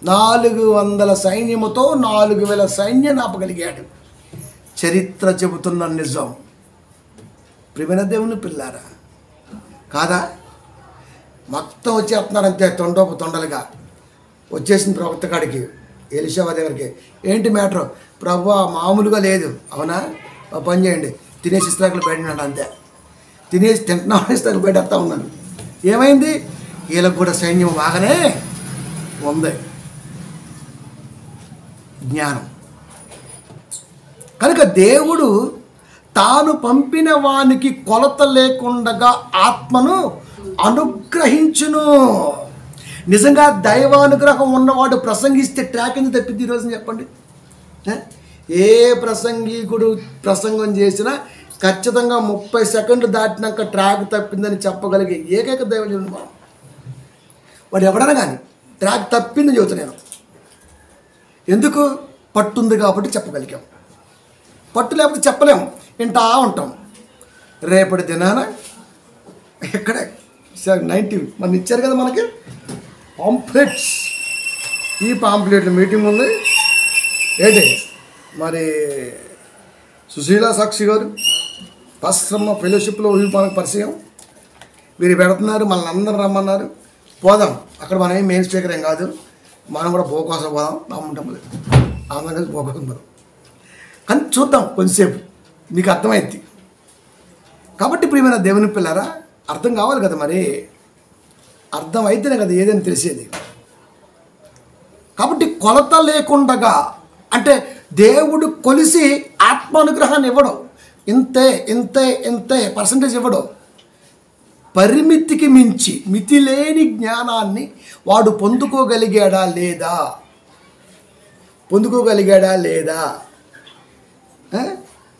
400 సైన్యముతో 4000 సైన్యాన్ని ఆపగలిగాడు. చరిత్ర చెబుతున్న నిజం. ప్రియమైన దేవుని పిల్లారా కాదా? మొత్తం వచ్చేస్తున్నారంతే తొండలుగా వచ్చేసింది ప్రవక్త కాడికి, ఎలీషా దగ్గరికి. ఏంటి మ్యాటర్? ప్రభువా మామూలుగా లేదు. అవునా, పని చేయండి, తినేసి ఇస్తాకులు పెట్టినాడు, అంతే. తింటున్నాను, ఇస్తాకులు పెట్టేస్తా ఉన్నాను. ఏమైంది? వీళ్ళకు కూడా సైన్యం బాగానే ఉంది, జ్ఞానం. కనుక దేవుడు తాను పంపిన వానికి కొలత లేకుండా ఆత్మను అనుగ్రహించును. నిజంగా దైవానుగ్రహం ఉన్నవాడు ప్రసంగిస్తే ట్రాక్ ఎందుకు తప్పింది ఈరోజు చెప్పండి? ఏ ప్రసంగికుడు ప్రసంగం చేసినా ఖచ్చితంగా 30 సెకండ్లు దాటినాక ట్రాక్ తప్పిందని చెప్పగలిగే ఏకైక దైవజనుడు మనం. వాడు ఎవడన్నా కానీ ట్రాక్ తప్పిందని చెబుతా నేను. ఎందుకు? పట్టుంది కాబట్టి చెప్పగలిగాం. పట్టు లేకపోతే చెప్పలేము, వింటా ఉంటాం. రేపటి దినాన ఇక్కడే 19 మన ఇచ్చారు కదా మనకి పాంప్లెట్స్. ఈ పాంప్లెట్ల మీటింగ్ ఉంది. ఏంటి మరి సుశీలా సాక్షి గారు పాశ్రమ ఫెలోషిప్లో మనకు పరిచయం, వీరు పెడుతున్నారు, మనల్ని అందరూ రమ్మన్నారు. పోదాం. అక్కడ మనం మెయిన్ స్పీకర్ ఏం కాదు, మనం కూడా బో కోసం పోదాం నమ్ముంటాం ఆమె కలిసి బో కోసం పోదాం. కానీ చూద్దాం కొంచెంసేపు, మీకు అర్థమైంది. కాబట్టి ప్రియమైన దేవుని పిల్లరా, అర్థం కావాలి కదా, మరి అర్థం అయితేనే కదా ఏదైనా తెలిసేది. కాబట్టి కొలత లేకుండగా, అంటే దేవుడు కొలిసి ఆత్మానుగ్రహాన్ని ఇవ్వడం, ఇంతే ఇంతే ఇంతే పర్సంటేజ్ ఇవ్వడం. పరిమితికి మించి మితి లేని జ్ఞానాన్ని వాడు పొందుకోగలిగాడా లేదా?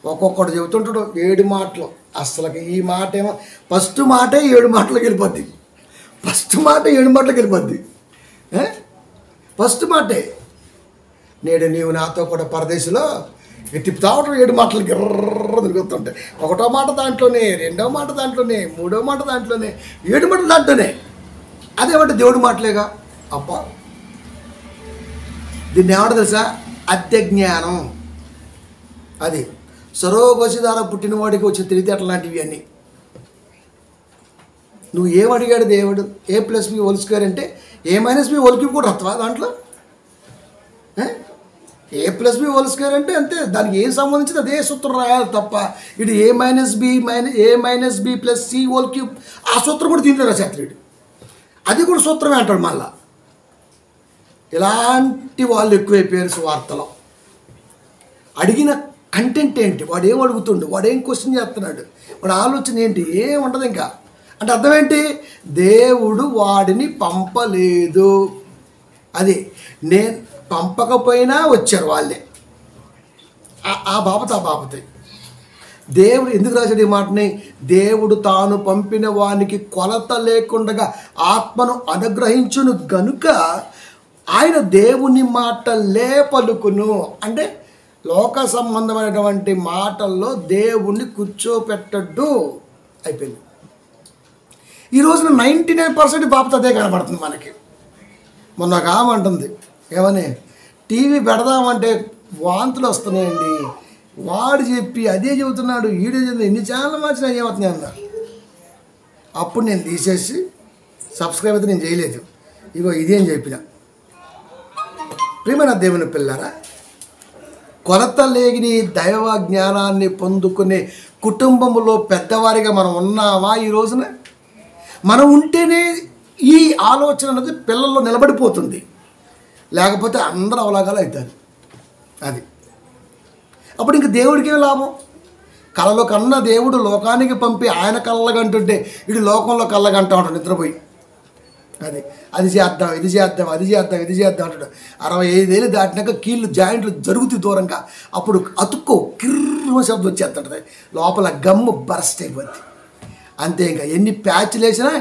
ఒక్కొక్కడు చెబుతుంటాడు 7 మాటలు. అసలుకి ఈ మాట ఏమో ఫస్ట్ మాటే 7 మాటలకు వెళ్ళిపోద్ది. ఫస్ట్ మాటే నేడు నీవు నాతో కూడా పరదేశంలో తిప్పుతా ఉంటాడు. 7 మాటలు గిర్ర తిరుగుతుంటాయి. 1వ మాట దాంట్లోనే, 2వ మాట దాంట్లోనే, 3వ మాట దాంట్లోనే, 7 మాటలు దాంట్లోనే. అదేమంటే దేవుడి మాటలేగా. అబ్బా, దీన్ని ఏమంట తెలుసా? అద్దె జ్ఞానం. అది సరోగసి ద్వారా పుట్టినవాడికి వచ్చే తెలివితేటలు లాంటివి అన్నీ. నువ్వు ఏమడిగాడు దేవుడు? A+B² అంటే A-B కూడా వస్తావా దాంట్లో? A+B² అంటే అంతే, దానికి ఏం సంబంధించింది అదే సూత్రం రాయాలి తప్ప ఇటు A-B+C³ ఆ సూత్రం కూడా దీంట్లో రాసేస్తాడు. అది కూడా సూత్రమే అంటాడు. మళ్ళా ఇలాంటి వాళ్ళు ఎక్కువైపోయారు సువార్తలో. అడిగిన కంటెంట్ ఏంటి, వాడు ఏం అడుగుతుండు, వాడు ఏం క్వశ్చన్ చేస్తున్నాడు, వాడు ఆలోచన ఏంటి, ఏం ఉండదు ఇంకా. అంటే అర్థం ఏంటి? దేవుడు వాడిని పంపలేదు. అది నేను పంపకపోయినా వచ్చారు వాళ్ళే. ఆ బాపతే దేవుడు ఎందుకు రాశాడు ఈ మాటని? దేవుడు తాను పంపిన వానికి కొలత లేకుండా ఆత్మను అనుగ్రహించును గనుక ఆయన దేవుని మాటలే పలుకును. అంటే లోక సంబంధమైనటువంటి మాటల్లో దేవుణ్ణి కూర్చోపెట్టడ్డు. అయిపోయింది. ఈ రోజున 99% బాపత అదే కనబడుతుంది మనకి. మొన్న ఒక ఆమె అంటుంది, ఏమని, టీవీ పెడదామంటే వాంతులు వస్తున్నాయండి, వాడు చెప్పి అదే చెబుతున్నాడు, వీడియో చెప్తుంది, ఎన్ని ఛానల్ మార్చినా ఏమవుతున్నాయి అన్న. అప్పుడు నేను తీసేసి సబ్స్క్రైబ్ అయితే నేను చేయలేదు. ఇగో ఇదేం చెప్పిన. ప్రియమైన దేవుని పిల్లరా, కొలత లేని దైవ జ్ఞానాన్ని పొందుకునే కుటుంబంలో పెద్దవారిగా మనం ఉన్నామా ఈ రోజున? మనం ఉంటేనే ఈ ఆలోచన అనేది పిల్లల్లో నిలబడిపోతుంది. లేకపోతే అందరూ అవలాగాలు అవుతారు. అది అప్పుడు ఇంక దేవుడికి లాభం. కళలో కన్నా దేవుడు లోకానికి పంపి ఆయన కళ్ళగంటుంటే ఇటు లోకంలో కళ్ళగంటా ఉంటాడు నిద్రపోయి. అది చేద్దాం, ఇది చేద్దాం, అది చేద్దాం, ఇది చేద్దాం అంటాడు. 65 ఏళ్ళు దాటినాక కీళ్ళు జాయింట్లు జరుగుతాయి దూరంగా. అప్పుడు అతుక్కో కిర్ర శబ్దం వచ్చేస్తుంటుంది, లోపల గమ్ము బరస్ట్ అయిపోద్ది. అంతే, ఇంకా ఎన్ని ప్యాచ్లు వేసినా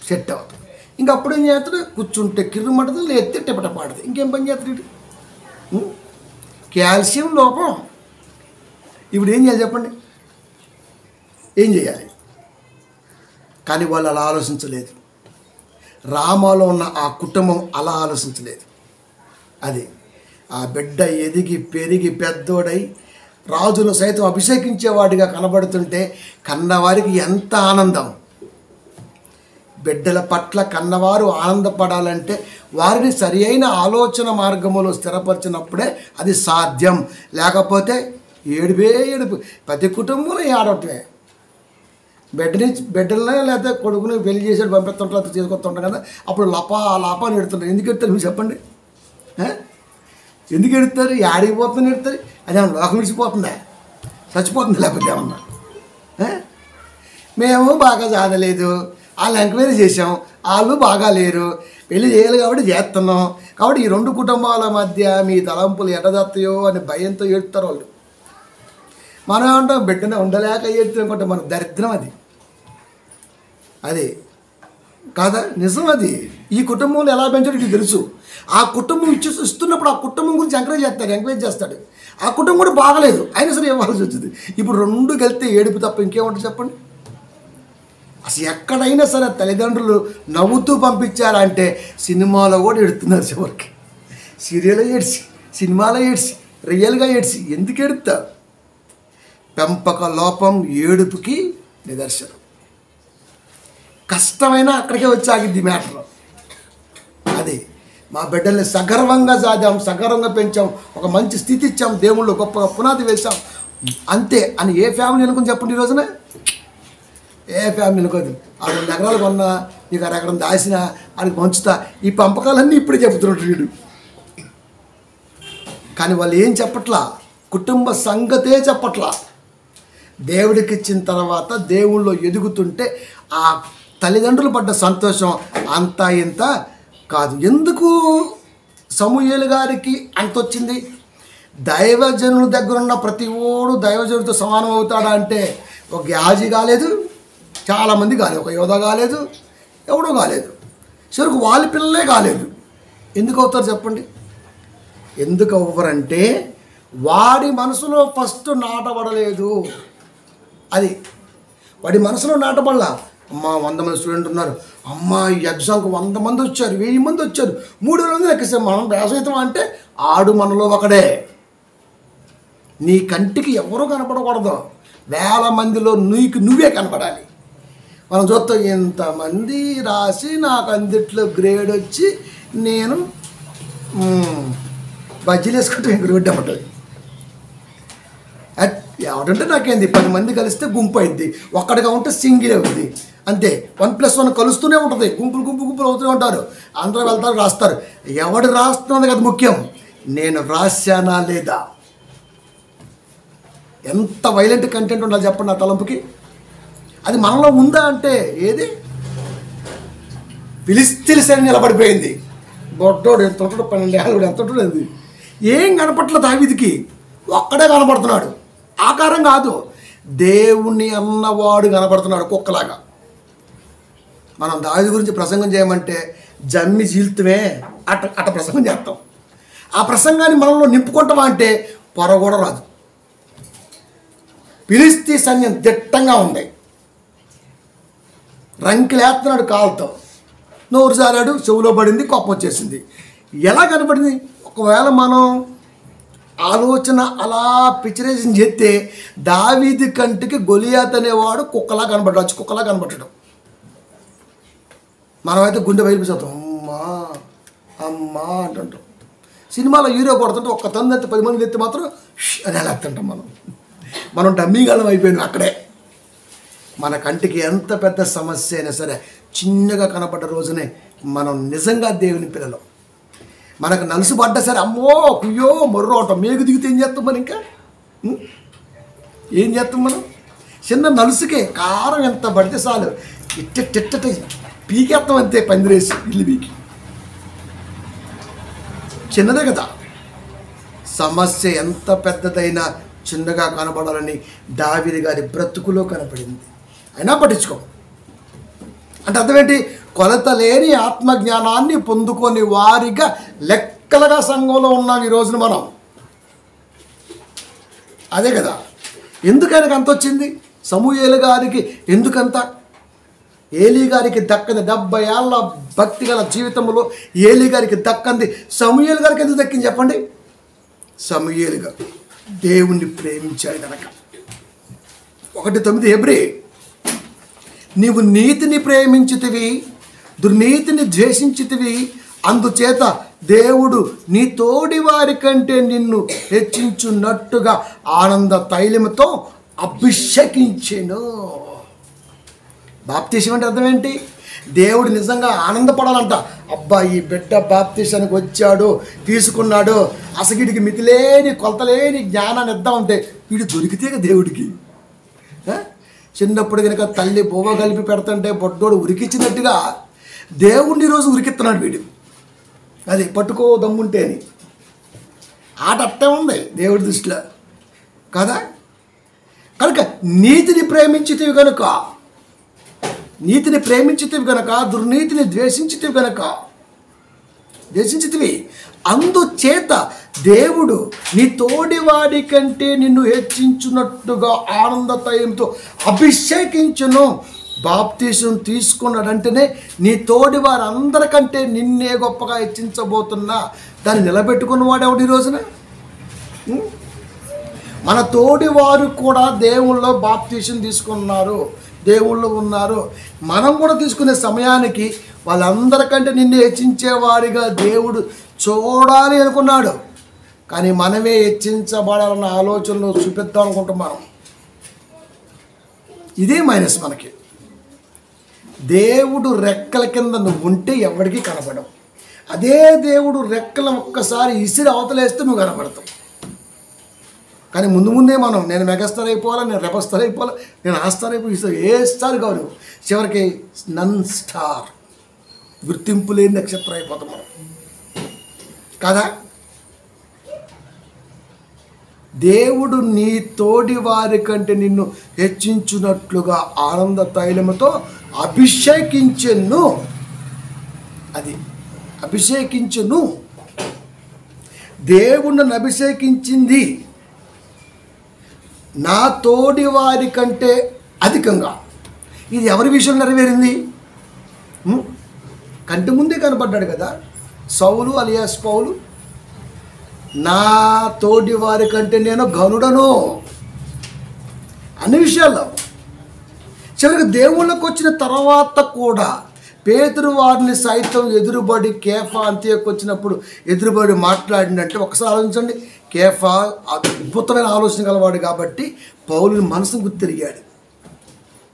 సెట్ అవుతుంది. ఇంకా అప్పుడు ఏం చేస్తాడు? కూర్చుంటే కిర్రు మడుతుంది, లేస్తే టిపట పాడుతుంది. ఇంకేం పని చేస్తాడు? కాల్షియం లోపం. ఇప్పుడు ఏం చేయాలి చెప్పండి? ఏం చేయాలి? కానీ వాళ్ళు అలా ఆలోచించలేదు. రామాలో ఉన్న ఆ కుటుంబం అలా ఆలోచించలేదు. అది ఆ బిడ్డ ఎదిగి పెరిగి పెద్దోడై రాజును సైతం అభిషేకించేవాడిగా కనబడుతుంటే కన్నవారికి ఎంత ఆనందం. బిడ్డల పట్ల కన్నవారు ఆనందపడాలంటే వారిని సరి అయిన ఆలోచన మార్గంలో స్థిరపరిచినప్పుడే అది సాధ్యం. లేకపోతే ఏడుపు. ప్రతి కుటుంబంలో ఏడవటమే. బిడ్డలనే లేకపోతే కొడుకుని పెళ్లి చేసాడు పంపిస్తుంటారు, చేసుకొస్తుంటాం కదా. అప్పుడు లాపాన్ని ఎడుతుంటారు. ఎందుకు ఎడతారు మీరు చెప్పండి? ఎందుకు ఎడుతారు? ఆడిపోతుందని ఎడతారు. అదేమన్నా లోకం విడిచిపోతుందా? చచ్చిపోతుంది లేకపోతే ఏమన్నా? మేము బాగా చదవలేదు, వాళ్ళు ఎంక్వైరీ చేసాం, వాళ్ళు బాగా లేరు, పెళ్లి చేయాలి కాబట్టి చేస్తున్నాం. కాబట్టి ఈ 2 కుటుంబాల మధ్య మీ తలంపులు ఎటదత్తాయో అని భయంతో ఏడుతారు వాళ్ళు. మనం ఏమంటాం? బిడ్డనే ఉండలేక ఏడుతాం అనుకుంటే మన దరిద్రం అది కాదా? నిజం. అది ఈ కుటుంబంలో ఎలా పెంచాడో ఇది తెలుసు. ఆ కుటుంబం ఇస్తున్నప్పుడు ఆ కుటుంబం గురించి ఎంకరేజ్ చేస్తాడు. ఆ కుటుంబం కూడా బాగలేదు, అయినా సరే ఇవ్వాల్సి వచ్చింది. ఇప్పుడు 2 కలిస్తే ఏడుపు తప్ప ఇంకేముంటుంది చెప్పండి? అసలు ఎక్కడైనా సరే తల్లిదండ్రులు నవ్వుతూ పంపించారంటే సినిమాలో కూడా ఎడుతున్నారు చివరికి. సీరియల్లో ఏడ్చి, సినిమాలో ఏడ్చి, రియల్గా ఏడ్చి. ఎందుకు ఎడుతారు? పెంపక లోపం ఏడుపుకి నిదర్శనం. కష్టమైనా అక్కడికే వచ్చి ఆగిద్ది మ్యాటర్. అది మా బిడ్డల్ని సగర్వంగా సాదాం, సగర్వంగా పెంచాం, ఒక మంచి స్థితి ఇచ్చాం, దేవుళ్ళు గొప్ప పునాది వేశాం అంతే అని ఏ ఫ్యామిలీ అనుకుని చెప్పండి ఈ రోజున? ఏ ఫ్యామిలీ అనుకోదు. ఆ 2 ఎకరాలు కొన్నా, నీకు 1 ఎకరం దాసిన అని పంచుతా, ఈ పంపకాలన్నీ ఇప్పుడే చెబుతున్నాడు వీడు. కానీ వాళ్ళు ఏం చెప్పట్లా, కుటుంబ సంగతే చెప్పట్లా. దేవుడికి ఇచ్చిన తర్వాత దేవుళ్ళు ఎదుగుతుంటే ఆ తల్లిదండ్రులు పడ్డ సంతోషం అంతా ఇంత కాదు. ఎందుకు సమూయేలు గారికి అంత వచ్చింది? దైవజనుల దగ్గర ఉన్న ప్రతి ఓడు దైవజనుడితో సమానం అవుతాడా అంటే, ఒక గ్యాజీ కాలేదు, చాలామంది కాలేదు, ఒక యోధ కాలేదు, ఎవడో కాలేదు, చివరికి వాళ్ళ పిల్లలే కాలేదు. ఎందుకు అవుతారు చెప్పండి? ఎందుకు అవ్వరంటే వాడి మనసులో ఫస్ట్ నాటబడలేదు. అది వాడి మనసులో నాటబడలా. అమ్మ 100 మంది స్టూడెంట్ ఉన్నారు, అమ్మ ఈ ఎగ్జామ్కి 100 మంది వచ్చారు, 1000 మంది వచ్చారు, 300 మంది లెక్కిస్తాం, మనం వేసవుతాం అంటే ఆడు మనలో ఒకడే. నీ కంటికి ఎవరూ కనపడకూడదు, 1000 మందిలో నువ్వే కనపడాలి. మనం చూస్తాం, ఇంతమంది రాసి నాకు అందుట్లో గ్రేడ్ వచ్చి నేను బజ్జీలు వేసుకుంటే గ్రేడ్ అవ్వటది. ఎవడంటే నాకేంది, 10 మంది కలిస్తే గుంపు అయింది, ఒక్కడిగా ఉంటే సింగిల్ అవుతుంది అంతే. 1+1 కలుస్తూనే ఉంటుంది, గుంపులు అవుతూనే ఉంటారు, అందరూ వెళ్తారు, రాస్తారు. ఎవడు రాస్తున్నది కదా ముఖ్యం, నేను రాశానా లేదా. ఎంత వైలెంట్ కంటెంట్ ఉండాలి చెప్పండి నా తలంపుకి. అది మనలో ఉందా అంటే ఏది? ఫిలిస్తీన్ సైన్యం నిలబడిపోయింది, బొడ్డోడు ఎంత ఉంటాడు, 12 ఏళ్ళు ఎంత ఉంటుంది, ఏం కనపట్లేదు దావీదుకి, ఒక్కడే కనపడుతున్నాడు. ఆకారం కాదు, దేవుణ్ణి అన్నవాడు కనపడుతున్నాడు కుక్కలాగా. మనం దావీదు గురించి ప్రసంగం చేయమంటే జమ్మి చీల్తుమే అట్ట ప్రసంగం చేస్తాం. ఆ ప్రసంగాన్ని మనలో నింపుకుంటామా అంటే పొర కూడా రాదు. ఫిలిస్తీన్ సైన్యం దిట్టంగా ఉంది, రంకిలేస్తున్నాడు కాలుతో, నోరు జారాడు, చెవులో పడింది, కోపం వచ్చేసింది. ఎలా కనపడింది? ఒకవేళ మనం ఆలోచన అలా పిక్చరైజేషన్ చేస్తే దావీదు కంటికి గొలియాత్ అనేవాడు కుక్కలా కనబడ్డాడు, కుక్కలా కనబడ్డాడు. మనమైతే గుండె బయలుపోతాం, అమ్మా అమ్మా అంటుంటాం. సినిమాలో హీరో కొడుతుంటే ఒక్క తండ్రి ఎత్తే 10 మంది ఎత్తే మాత్రం అని ఎలా ఎత్తుంటాం. మనం డమ్మీగాళ్ళం అయిపోయింది అక్కడే. మన కంటికి ఎంత పెద్ద సమస్య అయినా సరే చిన్నగా కనపడ్డ రోజునే మనం నిజంగా దేవుని పిల్లలు. మనకు నలుసు పడ్డా సరే అమ్మో కుయ్యో మొర్రోటం మేకు దిగితే ఏం చేస్తాం మనం? ఇంకా ఏం చేస్తాం మనం? చిన్న నలుసుకే కారం ఎంత పడితే చాలు ఇట్ట పీకేస్తాం అంతే, పందిరేసి ఇల్లు పీకి. చిన్నదే కదా. సమస్య ఎంత పెద్దదైనా చిన్నగా కనపడాలని దావీదు గారి బ్రతుకులో కనపడింది, అయినా పట్టించుకో. అంటే అర్థమేంటి? కొలత లేని ఆత్మజ్ఞానాన్ని పొందుకొని వారిగా లెక్కలుగా సంఘంలో ఉన్నాం ఈ రోజున మనం. అదే కదా. ఎందుకు ఆయనకు అంత వచ్చింది? సమూయేలు గారికి ఎందుకంత? ఏలీ గారికి దక్కంది 70 ఏళ్ళ భక్తి గల జీవితంలో ఏలీ గారికి దక్కంది, సమూయేలు గారికి ఎందుకు దక్కింది చెప్పండి? సమూయేలు గారు దేవుణ్ణి ప్రేమించాడు కనుక. 1:9 హెబ్రీ, నీవు నీతిని ప్రేమించితివి, దుర్నీతిని ద్వేషించితివి, అందుచేత దేవుడు నీ తోడి వారి కంటే నిన్ను హెచ్చించున్నట్టుగా ఆనంద తైలముతో అభిషేకించెను. బాప్తీసం అంటే అర్థం ఏంటి? దేవుడు నిజంగా ఆనందపడాలంట. అబ్బా ఈ బిడ్డ బాప్తీసానికి వచ్చాడు, తీసుకున్నాడు, అసగిడికి మితిలేని కొలతలేని జ్ఞానాన్ని ఇద్దామంటే వీడు దొరికితే దేవుడికి. చిన్నప్పుడు కనుక తల్లి బొవ్వ కలిపి పెడుతుంటే బొడ్డోడు ఉరికిచ్చినట్టుగా దేవుడిని రోజు ఉరికిస్తున్నాడు వీడు. అది పట్టుకో దమ్ముంటే అని. ఆట అట్టే ఉంది దేవుడి దృష్టిలో కదా. కనుక నీతిని ప్రేమించితివి కనుక, నీతిని ప్రేమించితివి కనుక, దుర్నీతిని ద్వేషించితివి, అందుచేత దేవుడు నీ తోడివాడి కంటే నిన్ను హెచ్చించున్నట్టుగా ఆనంద తైలంతో అభిషేకించును. బాప్తీసం తీసుకున్నాడంటేనే నీ తోడి వారందరికంటే నిన్నే గొప్పగా హెచ్చించబోతున్నా. దాన్ని నిలబెట్టుకున్నవాడు ఎవడు ఈ రోజున? మన తోడి వారు కూడా దేవుళ్ళలో బాప్తీసం తీసుకున్నారు. దేవుళ్ళు ఉన్నారు. మనం కూడా తీసుకునే సమయానికి వాళ్ళందరికంటే నిన్ను హెచ్చించేవాడిగా దేవుడు చూడాలి అనుకున్నాడు. కానీ మనమే హెచ్చించబడాలన్న ఆలోచనలో చూపిద్దాం అనుకుంటాం మనం. ఇదే మైనస్ మనకి. దేవుడు రెక్కల కింద నువ్వు ఉంటే ఎవరికి కనపడవు. అదే దేవుడు రెక్కల ఒక్కసారి ఇసిరి అవతలేస్తే నువ్వు కనపడతావు. కానీ ముందు ముందే మనం నేను మెగాస్టార్ అయిపోవాలా, నేను రెబల్ స్టార్ అయిపోవాలా, నేను ఆ స్టార్ అయిపోయి ఏ స్టార్ కావు నువ్వు. చివరికి నన్ స్టార్, గుర్తింపు లేని నక్షత్రం అయిపోతాం మనం కదా. దేవుడు నీ తోడి వారి కంటే నిన్ను హెచ్చించున్నట్లుగా ఆనంద తైలముతో అభిషేకించెను. అది అభిషేకించును. దేవుడు నన్ను అభిషేకించింది నా తోడి వారి కంటే అధికంగా. ఇది ఎవరి విషయం నెరవేరింది? కంటి ముందే కనపడ్డాడు కదా సౌలు అలియాస్ పౌలు. నా తోడి వారి కంటే నేను ఘనుడను అన్ని విషయాల్లో. చివరికి దేవుళ్ళకు వచ్చిన తర్వాత కూడా పేతురు వారిని సైతం ఎదురుబడి కేఫా అంత్యకు వచ్చినప్పుడు ఎదురుబడి మాట్లాడిందంటే ఒకసారి ఆలోచించండి. కేఫా అద్భుతమైన ఆలోచన గలవాడు కాబట్టి పౌలుని మనసును గుర్తిరిగాడు.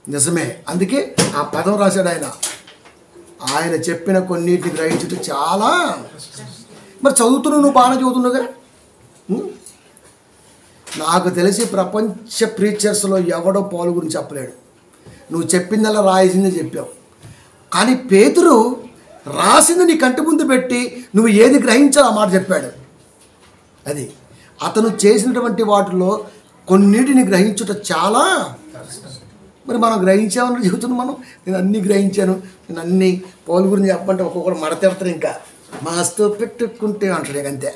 నిజమే, అందుకే ఆ పదం రాశాడు ఆయన. ఆయన చెప్పిన కొన్నిటిని గ్రహించుట చాలా. మరి చదువుతున్నావు, నువ్వు బాగానే చదువుతున్నావుగా. నాకు తెలిసి ప్రపంచ ప్రీచర్స్లో ఎవడో పౌలు గురించి చెప్పలేడు. నువ్వు చెప్పిందల్లా రాయాల్సిందే చెప్పావు. కానీ పేతురు రాసింది నీ కంటి ముందు పెట్టి నువ్వు ఏది గ్రహించాలో ఆ మాట చెప్పాడు. అది అతను చేసినటువంటి వాటిలో కొన్నిటిని గ్రహించుట చాలా. మరి మనం గ్రహించామని చెబుతున్నాం మనం. నేను అన్నీ గ్రహించాను, నేను అన్నీ పౌలు గురించి చెప్పంటే ఒక్కొక్కరు మడతెడతారు. ఇంకా మాస్తో పెట్టుకుంటే అంటాడు. అంతే.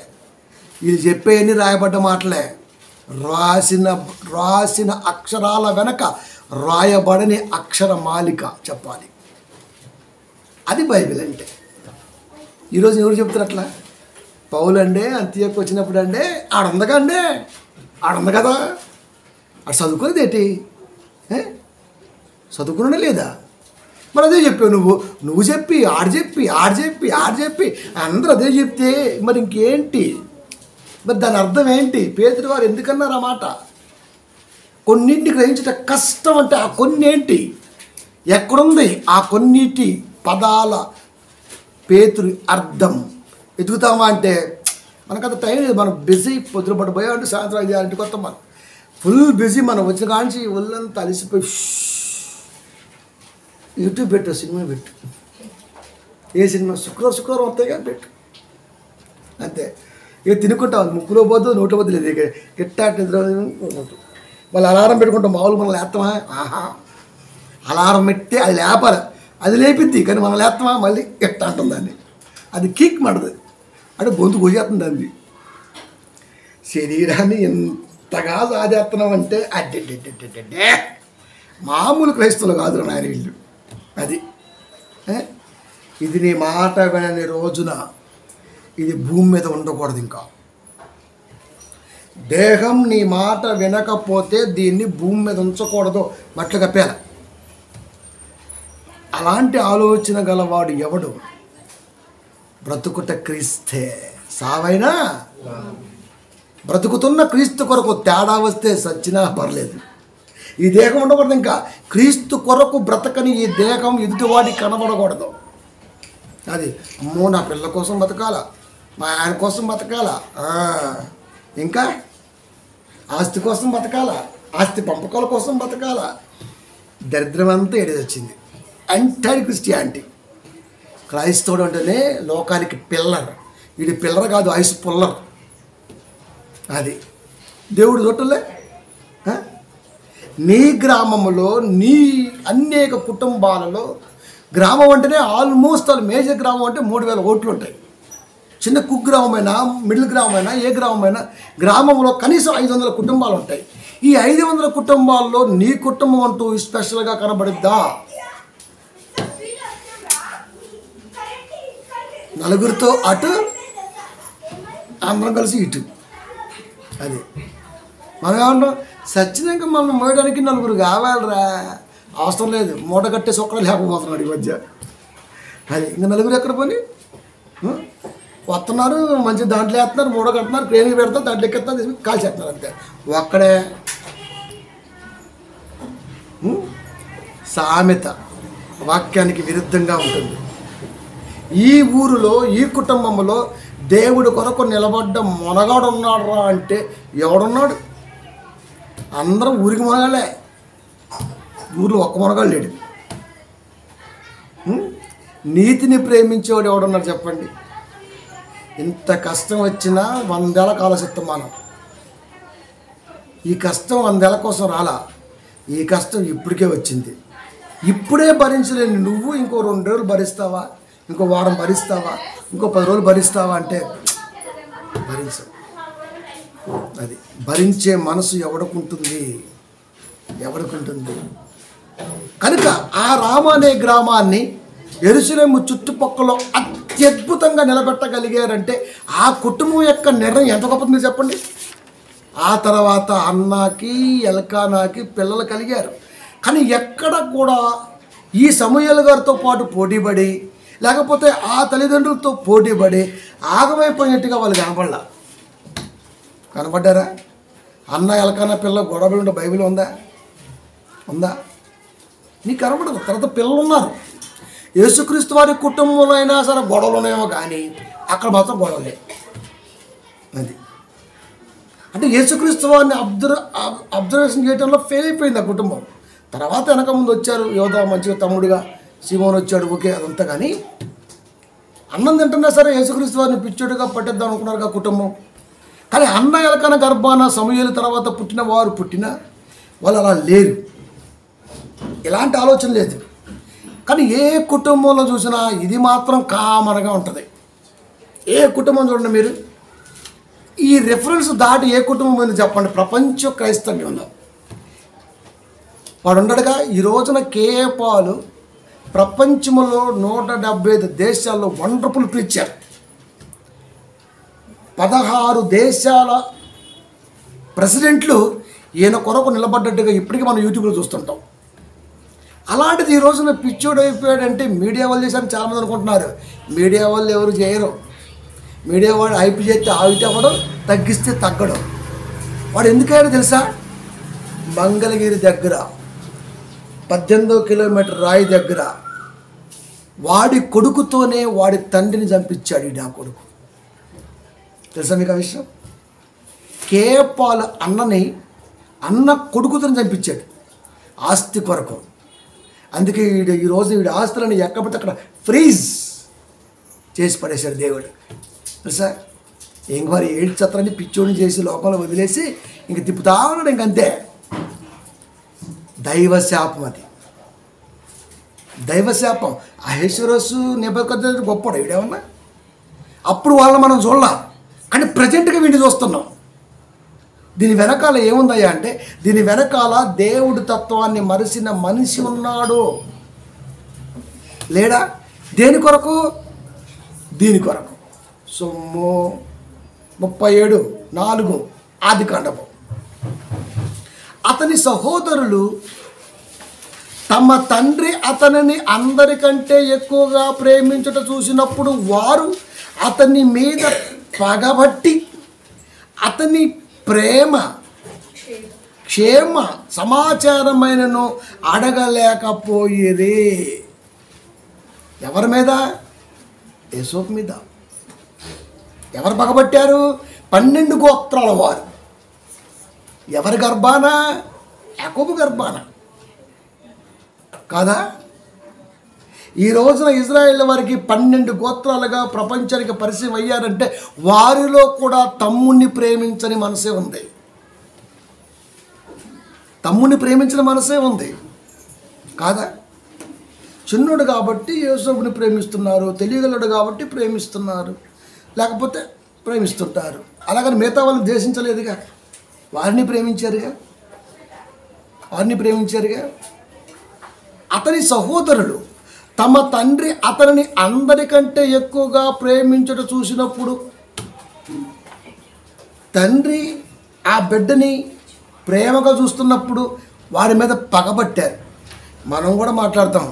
వీళ్ళు చెప్పేవన్నీ రాయబడ్డ మాటలే. రాసిన అక్షరాల వెనక రాయబడని అక్షర మాలిక చెప్పాలి. అది బైబిల్ అంటే. ఈరోజు ఎవరు చెప్తారు అట్లా? పౌలు అండే అంత్యకు వచ్చినప్పుడు అండే ఆడుందగా అండే ఆడుంది కదా, అటు చదువుకునేది ఏంటి? చదువుకునే లేదా? మరి అదే చెప్పావు నువ్వు చెప్పి ఆడు చెప్పి అందరూ అదే చెప్తే మరి ఇంకేంటి? మరి దాని అర్థం ఏంటి? పేతురు వారు ఎందుకన్నారు ఆ మాట? కొన్నింటిని గ్రహించట కష్టం అంటే ఆ కొన్ని ఏంటి? ఎక్కడుంది ఆ కొన్నిటి పదాల పేతురు అర్థం? ఎదుగుతామా అంటే మనకంత టైం లేదు. మనం బిజీ. పొద్దున పడి పోయామంటే సాయంత్రం 5-6 కొత్త మనం ఫుల్ బిజీ. మనం వచ్చిన కాంచి ఒళ్ళంతా అలిసిపోయి యూట్యూబ్ పెట్టు, సినిమా పెట్టు. ఏ సినిమా? శుక్రవారం వస్తాయిగా పెట్టు. అంతే. ఇక తినుకుంటాం. ముక్కులో పోద్దు, నోట్లో పోద్దు లేదు. ఇక గిట్టా నిద్ర వాళ్ళు అలారం పెట్టుకుంటాం. మామూలు మనం లేస్తామా? అలారం పెడితే అది లేపాలి, అది లేపిద్ది. కానీ మనం లేస్తామా? మళ్ళీ గిట్ట అంటుంది దాన్ని. అది కిక్ మడదు అంటే గొంతు కోసేస్తుంది. అది శరీరాన్ని ఎంతగా సాధేస్తున్నాం అంటే అడ్డే మామూలు క్రైస్తవులు కాదు నాయన వీళ్ళు. అది ఇది నీ మాట వినని రోజున ఇది భూమి మీద ఉండకూడదు. ఇంకా దేహం నీ మాట వినకపోతే దీన్ని భూమి మీద ఉంచకూడదు, మట్లు కప్పేలా. అలాంటి ఆలోచన గలవాడు ఎవడు? బ్రతుకుట క్రీస్తే, సావైనా బ్రతుకుతున్న క్రీస్తు కొరకు. తేడా వస్తే సచ్చినా పర్లేదు, ఈ దేహం ఉండకూడదు. ఇంకా క్రీస్తు కొరకు బ్రతకని ఈ దేహం ఎదుటివాడికి కనబడకూడదు. అది అమ్మో నా పిల్లల కోసం బతకాలా, మా ఆయన కోసం బతకాలా, ఇంకా ఆస్తి కోసం బతకాలా, ఆస్తి పంపకాల కోసం బతకాలా. దరిద్రం అంతా ఏడేది వచ్చింది. Entire Christianity. క్రైస్తవుడు అంటేనే లోకానికి పిల్లర్. వీడి పిల్లర్ కాదు, ఐస్ పుల్లర్. అది దేవుడు చూడలే. నీ గ్రామంలో నీ అనేక కుటుంబాలలో, గ్రామం అంటేనే ఆల్మోస్ట్ మేజర్ గ్రామం అంటే 3000 ఓట్లు ఉంటాయి. చిన్న కుగ్రామమైనా, మిడిల్ గ్రామమైనా, ఏ గ్రామమైనా గ్రామంలో కనీసం 500 కుటుంబాలు ఉంటాయి. ఈ 500 కుటుంబాల్లో నీ కుటుంబం అంటూ స్పెషల్గా కనబడిద్దా? నలుగురితో అటు, అందరం కలిసి ఇటు. అది మనం ఏమంటాం? సచ్చినాక మనం మోయడానికి నలుగురు కావాలరా. అవసరం లేదు, మూట కట్టేసి ఒక్కడ లేకపోతున్నాడు ఈ మధ్య. అది ఇంకా నలుగురు ఎక్కడ పోని వస్తున్నారు, మంచి దాంట్లో వేస్తున్నారు, మూట కడుతున్నారు, క్రేన్కి పెడతారు, దాంట్లో ఎక్కేస్తారు, కాల్చేస్తున్నారు అంతే. ఒక్కడే సామెత వాక్యానికి విరుద్ధంగా ఉంటుంది. ఈ ఊరిలో ఈ కుటుంబంలో దేవుడి కొరకు నిలబడ్డ మొనగాడు ఉన్నాడు అంటే ఎవడున్నాడు? అందరం ఊరికి మొనగాలే, ఊరిలో ఒక్క మొనగాడు లేడు. నీతిని ప్రేమించేవాడు ఎవడున్నాడు చెప్పండి? ఇంత కష్టం వచ్చినా 100 ఏళ్ళ ఆలోచిస్తాం మనం. ఈ కష్టం 100 ఏళ్ళ కోసం రాలా, ఈ కష్టం ఇప్పటికే వచ్చింది. ఇప్పుడే భరించలేని నువ్వు ఇంకో 2 రోజులు భరిస్తావా, ఇంకో వారం భరిస్తావా, ఇంకో 10 రోజులు భరిస్తావా అంటే భరించవు. అది భరించే మనసు ఎవడుకుంటుంది? కనుక ఆ రామ అనే గ్రామాన్ని యెరూషలేము చుట్టుపక్కల అత్యద్భుతంగా నిలబెట్టగలిగారంటే ఆ కుటుంబం యొక్క నిర్ణయం ఎంత గొప్పది చెప్పండి. ఆ తర్వాత అన్నాకి ఎల్కానాకి పిల్లలు కలిగారు. కానీ ఎక్కడ కూడా ఈ సమూయేలు గారితో పాటు పోటీపడి, లేకపోతే ఆ తల్లిదండ్రులతో పోటీపడి ఆగమైపోయినట్టుగా వాళ్ళు కనపడ్డారా? అన్న ఎల్కానా పిల్ల గొడవలు ఉండే బైబిల్ ఉందా? నీకు కనపడదు. తర్వాత పిల్లలు ఉన్నారు. యేసుక్రీస్తు వారి కుటుంబంలో అయినా సరే గొడవలు ఉన్నాయేమో, కానీ అక్కడ మాత్రం గొడవలే. అది అంటే యేసుక్రీస్తు వారిని అబ్జర్వేషన్ చేయడంలో ఫెయిల్ అయిపోయింది ఆ కుటుంబం. తర్వాత వెనక ముందు వచ్చారు, యోధ మంచిగా తమ్ముడిగా సీమోన్ వచ్చాడు, ఓకే అదంతా. కానీ అన్నం తింటున్నా సరే యేసుక్రీస్తు వారిని పిచ్చోడుగా పట్టేద్దాం అనుకున్నారు ఆ కుటుంబం. కానీ అన్న ఎల్కానా గర్భాన సమూయేలు తర్వాత పుట్టిన వారు వాళ్ళు అలా లేరు, ఎలాంటి ఆలోచన లేదు. కానీ ఏ కుటుంబంలో చూసినా ఇది మాత్రం కామన్గా ఉంటుంది. ఏ కుటుంబం చూడండి మీరు, ఈ రెఫరెన్స్ దాటి ఏ కుటుంబం మీద చెప్పండి ప్రపంచ క్రైస్తవ్యంలో. వాడు ఉండడుగా. ఈ రోజున కేఏ పాల్ ప్రపంచంలో 175 దేశాల్లో వండర్ఫుల్ ప్రీచర్, 16 దేశాల ప్రెసిడెంట్లు ఈయన కొరకు నిలబడ్డట్టుగా ఇప్పటికీ మనం యూట్యూబ్లో చూస్తుంటాం. అలాంటిది ఈ రోజున పిచ్చోడు అయిపోయాడంటే మీడియా వాళ్ళు చేశారని చాలామంది అనుకుంటున్నారు. మీడియా వాళ్ళు ఎవరు చేయరు. మీడియా వాడు హైప్ చేస్తే ఆగితే అవ్వడం, తగ్గిస్తే తగ్గడం. వాడు ఎందుకయ్యాడో తెలుసా? మంగళగిరి దగ్గర 18 కిలోమీటర్ రాయి దగ్గర వాడి కొడుకుతోనే వాడి తండ్రిని చంపించాడు. నా కొడుకు తెలుసా మీకు ఆ విషయం? కేఏ పాల్ అన్న కొడుకుతో చంపించాడు ఆస్తి కొరకు. అందుకే ఈరోజు వీడి ఆస్తులను ఎక్కడితే అక్కడ ఫ్రీజ్ చేసి పడేశాడు దేవుడు. తెలుసా? ఇంక మరి 7 చత్రాన్ని పిచ్చోడిని చేసి లోకంలో వదిలేసి ఇంక తిప్పుతా ఉన్నాడు. ఇంకంతే. దైవశాపం అది, దైవశాపం. అహేశ్వరసు నెబుకద్నెజరు గొప్పడు వీడేమన్నా. అప్పుడు వాళ్ళని మనం చూడలేం, కానీ ప్రజెంట్గా వీడిని చూస్తున్నాం. దీని వెనకాల ఏముందయ్యా అంటే, దీని వెనకాల దేవుడి తత్వాన్ని మరిసిన మనిషి ఉన్నాడు. లేడా? దేని కొరకు? దీని కొరకు. సొమ్ము 37:4 ఆదికాండము. అతని సహోదరులు తమ తండ్రి అతనిని అందరికంటే ఎక్కువగా ప్రేమించుట చూసినప్పుడు వారు అతని మీద పగబట్టి అతని ప్రేమ క్షేమ సమాచారమైనను అడగలేకపోయిరే. ఎవరి మీద? యేసోపు మీద. ఎవరు పగబట్టారు? 12 గోత్రాల వారు. ఎవరి గర్భాన? యాకోబు గర్భాన కాదా? ఈ రోజున ఇజ్రాయేల్ వారికి 12 గోత్రాలుగా ప్రపంచానికి పరిచయం అయ్యారంటే వారిలో కూడా తమ్ముణ్ణి ప్రేమించని మనసే ఉంది. తమ్ముణ్ణి ప్రేమించిన మనసే ఉంది కాదా? చిన్నోడు కాబట్టి యేసోబుని ప్రేమిస్తున్నారు, తెలియగలడు కాబట్టి ప్రేమిస్తున్నారు, లేకపోతే ప్రేమిస్తుంటారు. అలాగని మిగతా వాళ్ళని ద్వేషించలేదుగా, వారిని ప్రేమించారుగా. అతని సహోదరులు తమ తండ్రి అతనిని అందరికంటే ఎక్కువగా ప్రేమించుట చూసినప్పుడు తండ్రి ఆ బిడ్డని ప్రేమగా చూస్తున్నప్పుడు వారి మీద పగబట్టారు. మనం కూడా మాట్లాడతాం.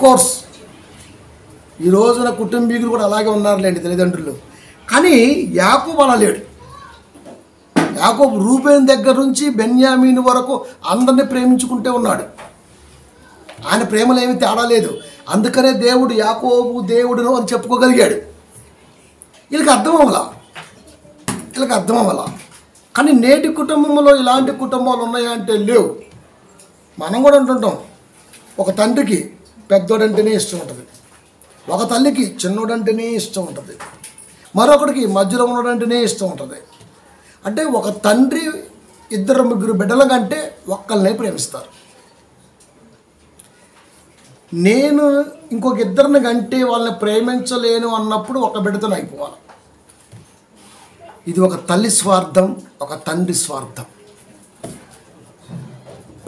కోర్స్ ఈ రోజున కుటుంబీకులు కూడా అలాగే ఉన్నారులేండి, తల్లిదండ్రులు. కానీ యాకోబు అలా లేడు. యాకోబు రూబేను దగ్గర నుంచి బెన్యామీను వరకు అందరినీ ప్రేమించుకుంటే ఉన్నాడు. ఆయన ప్రేమలో ఏమీ తేడా లేదు. అందుకనే దేవుడు యాకోబు దేవుడును అని చెప్పుకోగలిగాడు. వీళ్ళకి అర్థం అవ్వాలా. కానీ నేటి కుటుంబంలో ఇలాంటి కుటుంబాలు ఉన్నాయా అంటే లేవు. మనం కూడా ఉంటుంటాం. ఒక తండ్రికి పెద్దోడంటేనే ఇష్టం ఉంటుంది, ఒక తల్లికి చిన్నోడంటేనే ఇష్టం ఉంటుంది, మరొకడికి మధ్యలో ఉన్నోడంటేనే ఇష్టం ఉంటుంది. అంటే ఒక తండ్రి 2-3 బిడ్డల కంటే ఒక్కళ్ళనే ప్రేమిస్తారు. నేను ఇంకొక 2 కంటే వాళ్ళని ప్రేమించలేను అన్నప్పుడు ఒక బిడ్డతో అయిపోవాలి. ఇది ఒక తల్లి స్వార్థం, ఒక తండ్రి స్వార్థం.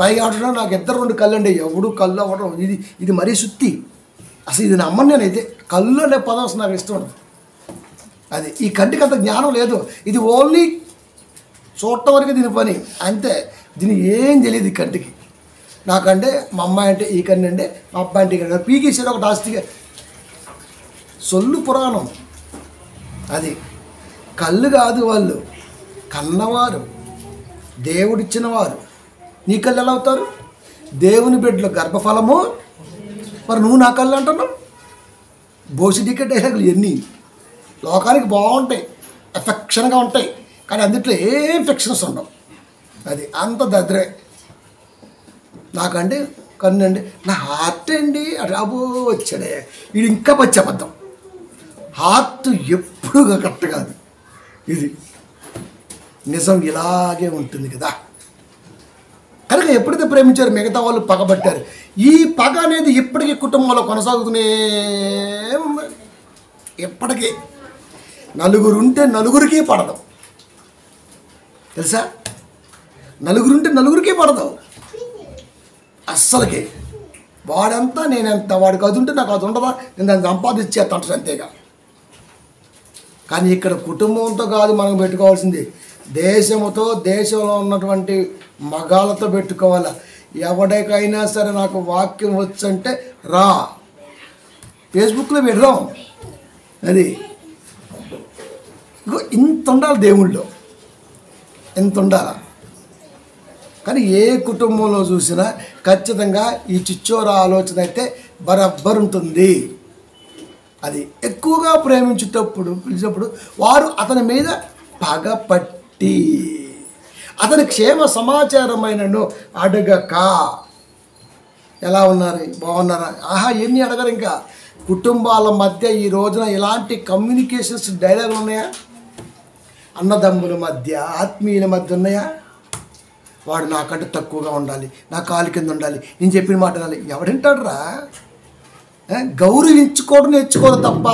పైగా అంటున్నా నాకు 2 కళ్ళు అండి, ఎవడు కళ్ళు అవ్వడం ఇది మరీ సుత్తి. అసలు ఇది నమ్మను. నేనైతే కళ్ళు అనే పదం అసలు నాకు ఇష్టం ఉండదు. అది ఈ కంటికి అంత జ్ఞానం లేదు. ఇది ఓన్లీ చూడటం వరకు దీని పని అంతే. దీని ఏం తెలియదు ఈ కంటికి. నాకంటే మా అమ్మాయి అంటే ఈ కన్ను అండి, మా అబ్బాయి అంటే ఈ కన్ను పీకేసాడు ఒక ఆస్తిగా సొల్లు పురాణం. అది కళ్ళు కాదు, వాళ్ళు కన్నవారు, దేవుడిచ్చిన వారు. నీ కళ్ళు ఎలా అవుతారు? దేవుని బిడ్డలు గర్భఫలము. మరి నువ్వు నా కళ్ళు అంటున్నావు? బోసిడికే డైలాగులు ఎన్ని లోకానికి బాగుంటాయి, ఎఫెక్షన్గా ఉంటాయి, కానీ అందుట్లో ఏం ఫిక్షన్స్ ఉండవు. అది అంత దద్రే. నాకంటే కన్ను అండి, నా హార్ట్ అండి రాబో వచ్చాడే. ఇది ఇంకా పచ్చబద్ధం. హార్ట్ ఎప్పుడు కరెక్ట్ కాదు. ఇది నిజం ఇలాగే ఉంటుంది కదా. కనుక ఎప్పుడైతే ప్రేమించారు మిగతా వాళ్ళు పగబట్టారు. ఈ పగ అనేది ఇప్పటికీ కుటుంబంలో కొనసాగుతూనే ఉంది. ఎప్పటికీ నలుగురుంటే నలుగురికి పడదు, తెలుసా? నలుగురుంటే నలుగురికి పడదు అస్సలకి. వాడంతా నేనెంత, వాడికి అది ఉంటే నాకు అది ఉండదా, నేను దాన్ని సంపాదించేస్తాను అంతేగా. కానీ ఇక్కడ కుటుంబంతో కాదు మనం పెట్టుకోవాల్సింది, దేశంతో, దేశంలో ఉన్నటువంటి మగాళ్ళతో పెట్టుకోవాలి. ఎవరికైనా సరే నాకు వాక్యం వచ్చంటే రా, ఫేస్బుక్లో పెడదాం. అది ఇంత ఉండాలి దేవుళ్ళు, ఎంత ఉండాలి. కానీ ఏ కుటుంబంలో చూసినా ఖచ్చితంగా ఈ చిచ్చోర ఆలోచన అయితే బరబ్బర్ ఉంటుంది. అది ఎక్కువగా పిలిచినప్పుడు వారు అతని మీద పగపట్టి అతని క్షేమ సమాచారమైనను అడగక, ఎలా ఉన్నారు, బాగున్నారా, ఆహా ఎన్ని అడగరు. ఇంకా కుటుంబాల మధ్య ఈ రోజున ఇలాంటి కమ్యూనికేషన్స్ డైలాగులు ఉన్నాయా? అన్నదమ్ముల మధ్య, ఆత్మీయుల మధ్య ఉన్నాయా? వాడు నాకంటే తక్కువగా ఉండాలి, నా కాలు కింద ఉండాలి, నేను చెప్పిన మాట ఉండాలి. ఎవడింటాడు రా? గౌరవించుకోవడం నేర్చుకోవడం తప్ప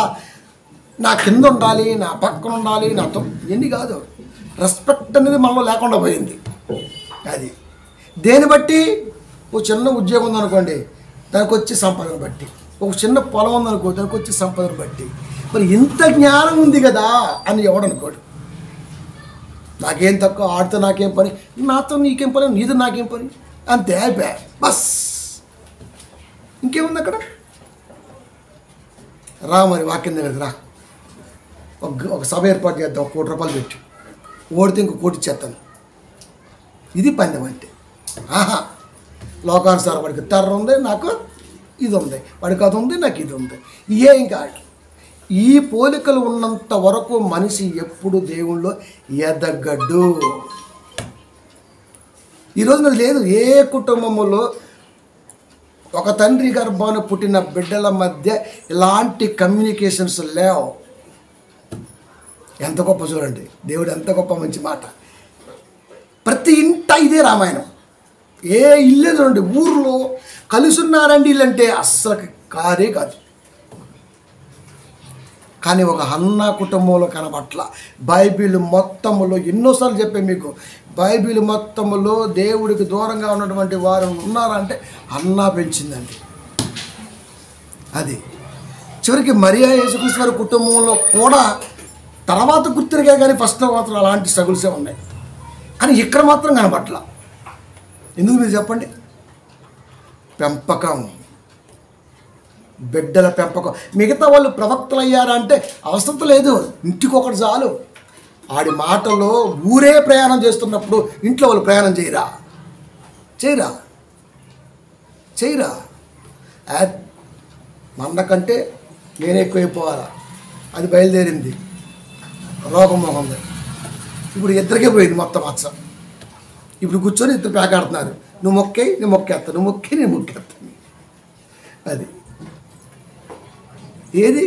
నా కింద ఉండాలి, నా పక్కన ఉండాలి, నాతో ఎన్ని కాదు. రెస్పెక్ట్ అనేది మనలో లేకుండా పోయింది. అది దేని బట్టి? ఒక చిన్న ఉద్యోగం ఉందనుకోండి, దానికి వచ్చే సంపాదన బట్టి. ఒక చిన్న పొలం ఉందనుకో, దానికి వచ్చే సంపాదన బట్టి. మరి ఇంత జ్ఞానం ఉంది కదా అని ఎవడనుకోడు. నాకేం తక్కువ, ఆడితో నాకేం పని, నాతో నీకేం పని, నీతో నాకేం పని, అంతే అయిపోయా బస్. ఇంకేముంది అక్కడ? రా మరి వాక్యం దగ్గర రా, ఒక సభ ఏర్పాటు చేద్దాం, 1 కోటి రూపాయలు పెట్టి, ఓడితే ఇంకో 1 కోటి ఇచ్చేస్తాను. ఇది పందెం అంటే. ఆహా, లోకానుసారం వాడికి తర్ర ఉంది, నాకు ఇది ఉంది, వాడికి అది ఉంది, నాకు ఇది ఉంది. ఇంకా ఈ పోలికలు ఉన్నంత వరకు మనిషి ఎప్పుడు దేవుళ్ళో ఎదగడు. ఈరోజు అది లేదు. ఏ కుటుంబంలో ఒక తండ్రి గర్భాన పుట్టిన బిడ్డల మధ్య ఇలాంటి కమ్యూనికేషన్స్ లేవు. ఎంత గొప్ప చూడండి, దేవుడు ఎంత గొప్ప మంచి మాట. ప్రతి ఇంట ఇదే రామాయణం. ఏ ఇల్లే చూడండి, ఊర్లో కలిసి ఉన్నారండి ఇల్లంటే అస్సలు కాదే కాదు. కానీ ఒక హన్నా కుటుంబంలో కనబట్ల. బైబిల్ మొత్తములో ఎన్నోసార్లు చెప్పాను మీకు, బైబిల్ మొత్తములో దేవుడికి దూరంగా ఉన్నటువంటి వారు ఉన్నారంటే హన్నా పెంచిందండి. అది చివరికి మరియా యేసుక్రీస్తు వారి కుటుంబంలో కూడా తర్వాత గుర్తిరిగా, కానీ ఫస్ట్లో మాత్రం అలాంటి స్ట్రగుల్సే ఉన్నాయి. కానీ ఇక్కడ మాత్రం కనబట్ల. ఎందుకు మీరు చెప్పండి? పెంపకం, బిడ్డల పెంపకం. మిగతా వాళ్ళు ప్రవక్తలు అయ్యారా అంటే అవసరం లేదు, ఇంటికి ఒకటి చాలు. ఆడి మాటలో ఊరే ప్రయాణం చేస్తున్నప్పుడు ఇంట్లో వాళ్ళు ప్రయాణం చేయరా చేయరా చేయరా మనకంటే నేనే ఎక్కువైపోవాలా, అది బయలుదేరింది. రోగం మొహంది. ఇప్పుడు ఇద్దరికే పోయింది మొత్తం మచ్చ. ఇప్పుడు కూర్చొని ఇద్దరు పేకాడుతున్నారు. నువ్వు మొక్కే నేను మొక్కేస్తాను, నువ్వు మొక్కే నేను మొక్కేస్తాను. అది ఏది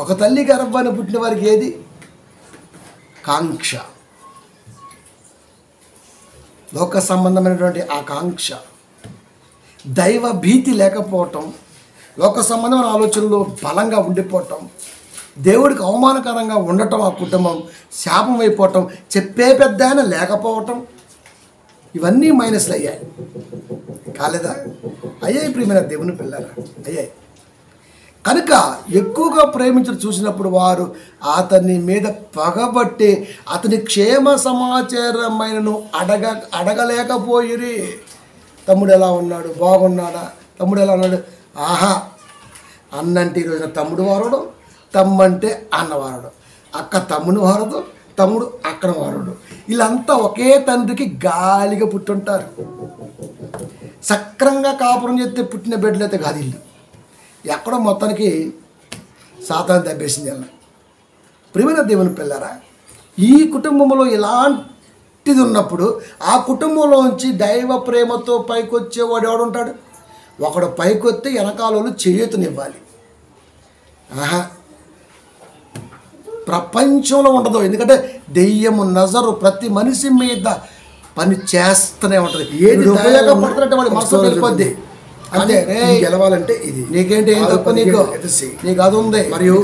ఒక తల్లి గర్భాన్ని పుట్టిన వారికి ఏది కాంక్ష, లోక సంబంధమైనటువంటి ఆకాంక్ష, దైవ భీతి లేకపోవటం, లోక సంబంధమైన ఆలోచనలు బలంగా ఉండిపోవటం, దేవుడికి అవమానకరంగా ఉండటం, ఆ కుటుంబం శాపం అయిపోవటం, చెప్పే పెద్ద ఆయన లేకపోవటం, ఇవన్నీ మైనస్లు అయ్యాయి. కాలేదా? అయ్యాయి ప్రియమైన దేవుని పిల్లరా, అయ్యాయి. కనుక ఎక్కువగా ప్రేమించడం చూసినప్పుడు వారు అతని మీద పగబట్టి అతని క్షేమ సమాచారమైనను అడగలేకపోయిరి. తమ్ముడు ఎలా ఉన్నాడు, బాగున్నాడా, తమ్ముడు ఎలా ఉన్నాడు, ఆహా అన్నంటే ఈరోజున తమ్ముడు వారడు, తమ్మంటే అన్నవారడు, అక్క తమ్ముని వారదు, తమ్ముడు అక్కడ వారడు. వీళ్ళంతా ఒకే తండ్రికి గాలిగా పుట్టుంటారు. సక్రంగా కాపురం చేస్తే పుట్టిన బిడ్డలు అయితే కాదు. ఇల్లు ఎక్కడో మొత్తానికి సాతాను దెబ్బేసింది. అలా ప్రియమైన దేవుని పిల్లరా, ఈ కుటుంబంలో ఇలాంటిది ఉన్నప్పుడు ఆ కుటుంబంలోంచి దైవ ప్రేమతో పైకొచ్చేవాడు ఎవడుంటాడు? ఒకడు పైకొస్తే వెనకాలలో చేయుతనివ్వాలి. ఆహా, ప్రపంచంలో ఉండదు. ఎందుకంటే దెయ్యము నజరు ప్రతి మనిషి మీద పని చేస్తూనే ఉంటుంది. ఏది ఉపయోగపడుతున్నట్టు వాడి మనసు వెళ్ళిపోద్ది. అంటే గెలవాలంటే ఇది నీకేంటి, ఏం తప్ప నీకు, నీకు అది ఉంది. మరియు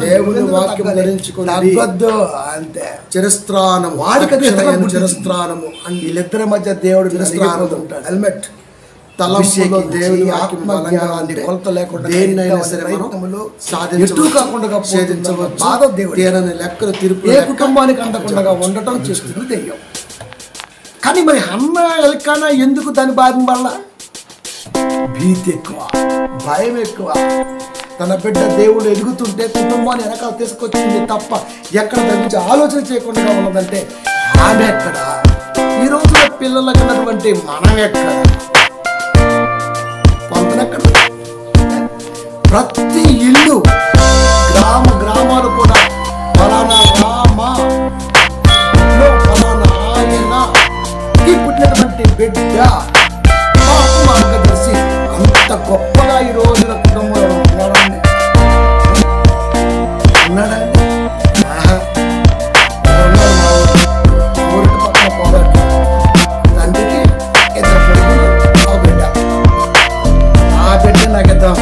దేవుని వాక్యం ధరించుకోవద్దు అంతే. చిరస్త్రానం వాడికి చిరస్త్రానము అని వీళ్ళిద్దరి మధ్య దేవుడు చిరస్త్రానం ఉంటాడు. హెల్మెట్ తలంపులో దేవుని ఆత్మజ్ఞానాన్ని కొలత లేకుండా దేనినైనా సరే ఎటు కాకుండా ఛేదించవచ్చు. బాధ దేవుడు దేని లెక్కలు తీర్పు ఏ కుటుంబానికి అందకుండా ఉండటం చేస్తుంది దెయ్యం. కానీ మరి అన్న ఎల్కానా ఎందుకు దాని బారిన వల్ల? భీతి ఎక్కువ, భయం ఎక్కువ. తన బిడ్డ దేవుడు ఎదుగుతుంటే కుటుంబాన్ని వెనకాల తీసుకొచ్చింది తప్ప ఎక్కడ దాని గురించి ఆలోచన చేయకుండా ఉన్నదంటే ఆమె ఎక్కడ? ఈ రోజున పిల్లలకు ఉన్నటువంటి మనం ఎక్కడ? పొందనెక్కడ? ప్రతి ఇల్లు, గ్రామాలు కూడా ఫలానా రామా ఫలానా ఆయన పుట్టినటువంటి బిడ్డ మార్గదర్శి అంత గొప్పగా ఈ రోజున కుటుంబంలో ఉన్నాడండి. ఊరికి పక్కన పోరాడు తండ్రికి ఇద్దరు కొడుకులు, ఒక బిడ్డ. ఆ బిడ్డ నాకు ఇద్దాం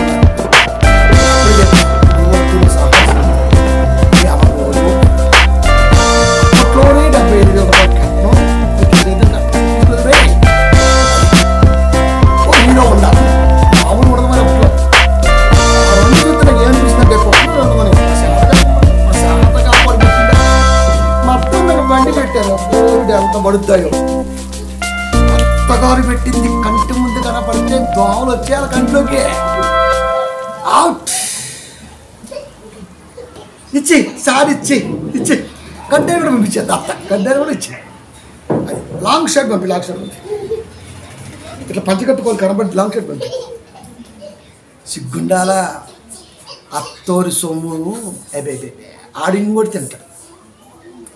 అప్పట్లోనే 75,000 ఉండాలి. మామూలు ఉండదు. రెండు చూస్తే ఏం చూసినట్టే మొత్తం బండి పెట్టారు. బోర్డు ఎంత పడుతాయో అత్తగారు పెట్టింది కంటి ముందు కనపడితే దోమలు వచ్చేయాలి కంట్లోకి. అవుట్ ఇచ్చి సారి ఇచ్చి కంటైనర్ కూడా పంపించేది. అత్త కంటైనర్ కూడా ఇచ్చి లాంగ్ షర్ట్ పంపి ఇట్లా పంచి కట్టుకోవాలి కనబడి లాంగ్ షర్ట్ పంపి. సిగ్గుండాలా? అత్తోరి సొమ్ము అదే ఆడిని కూడా తింటాడు.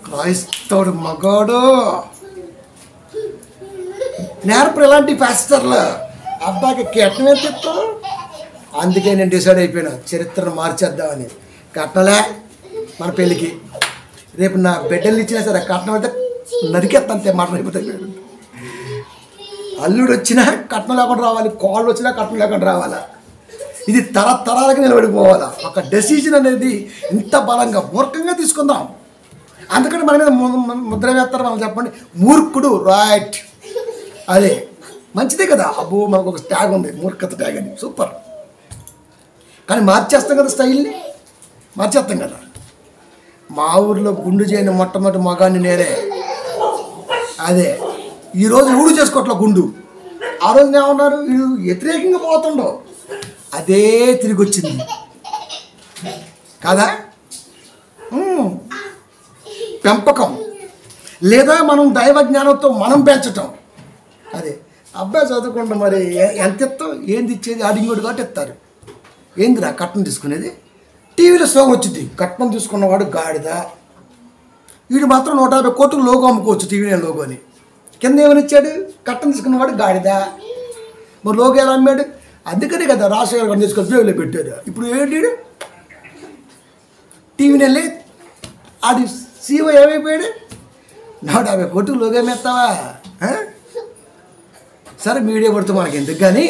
క్రైస్తవుడు మగాడు నేర్పరు ఎలాంటి పాస్టర్లు అబ్బాయికి కట్నం ఎంత ఇస్తారు. అందుకే నేను డిసైడ్ అయిపోయినా చరిత్రను మార్చేద్దామని. కట్నలే మన పెళ్ళికి రేపు నా బిడ్డలు ఇచ్చినా సరే కట్నం అయితే నరికేస్తంతే మాట్లాడిపోతాయి. అల్లుడు వచ్చినా కట్నం లేకుండా రావాలి, కోళ్ళు వచ్చినా కట్నం లేకుండా రావాలా. ఇది తరతరాలకి నిలబడిపోవాలా. ఒక డెసిషన్ అనేది ఇంత బలంగా మూర్ఖంగా తీసుకుందాం. అందుకని మన మీద ముద్ర వేస్తారు. మనం చెప్పండి మూర్ఖుడు రైట్, అదే మంచిదే కదా. అబ్బో మనకు ఒక ట్యాగ్ ఉంది, మూర్ఖత ట్యాగ్ అని, సూపర్. కానీ మార్చేస్తాం కదా, స్టైల్ని మార్చేస్తాం కదా. మా ఊరిలో గుండు చేయని మొట్టమొదటి మగాన్ని నేనే. అదే ఈరోజు ఊడు చేసుకోవట్లే గుండు. ఆ రోజున ఏమన్నారు, వీడు వ్యతిరేకంగా పోతుండో అదే తిరిగి వచ్చింది కదా. పెంపకం లేదా మనం దైవ జ్ఞానంతో మనం పెంచటం. అదే అబ్బాయి చదువుకుంటాం, మరి ఎంత ఇస్తాం, ఏంది ఇచ్చేది, అడిగినోడు కాబట్టి ఇస్తారు. ఏందిరా కట్నం తీసుకునేది, టీవీలో స్లోగం వచ్చింది, కట్నం తీసుకున్నవాడు గాడిద. వీడు మాత్రం 150 కోట్లు లోగో అమ్ముకోవచ్చు, టీవీ లోగో అని. కింద ఏమని ఇచ్చాడు, కట్నం తీసుకున్నవాడు గాడిద. మరి లోగో ఎలా అమ్మాడు? అందుకనే కదా రాజశేఖర్ గారు తీసుకొని జేబులో పెట్టారు. ఇప్పుడు ఏంటి, టీవీని వెళ్ళి ఆడి సీఓ ఏమైపోయాడు, 150 కోట్లు లోగో అమ్మేస్తావా? సరే మీడియా పడుతూ మనకి ఎందుకు, కానీ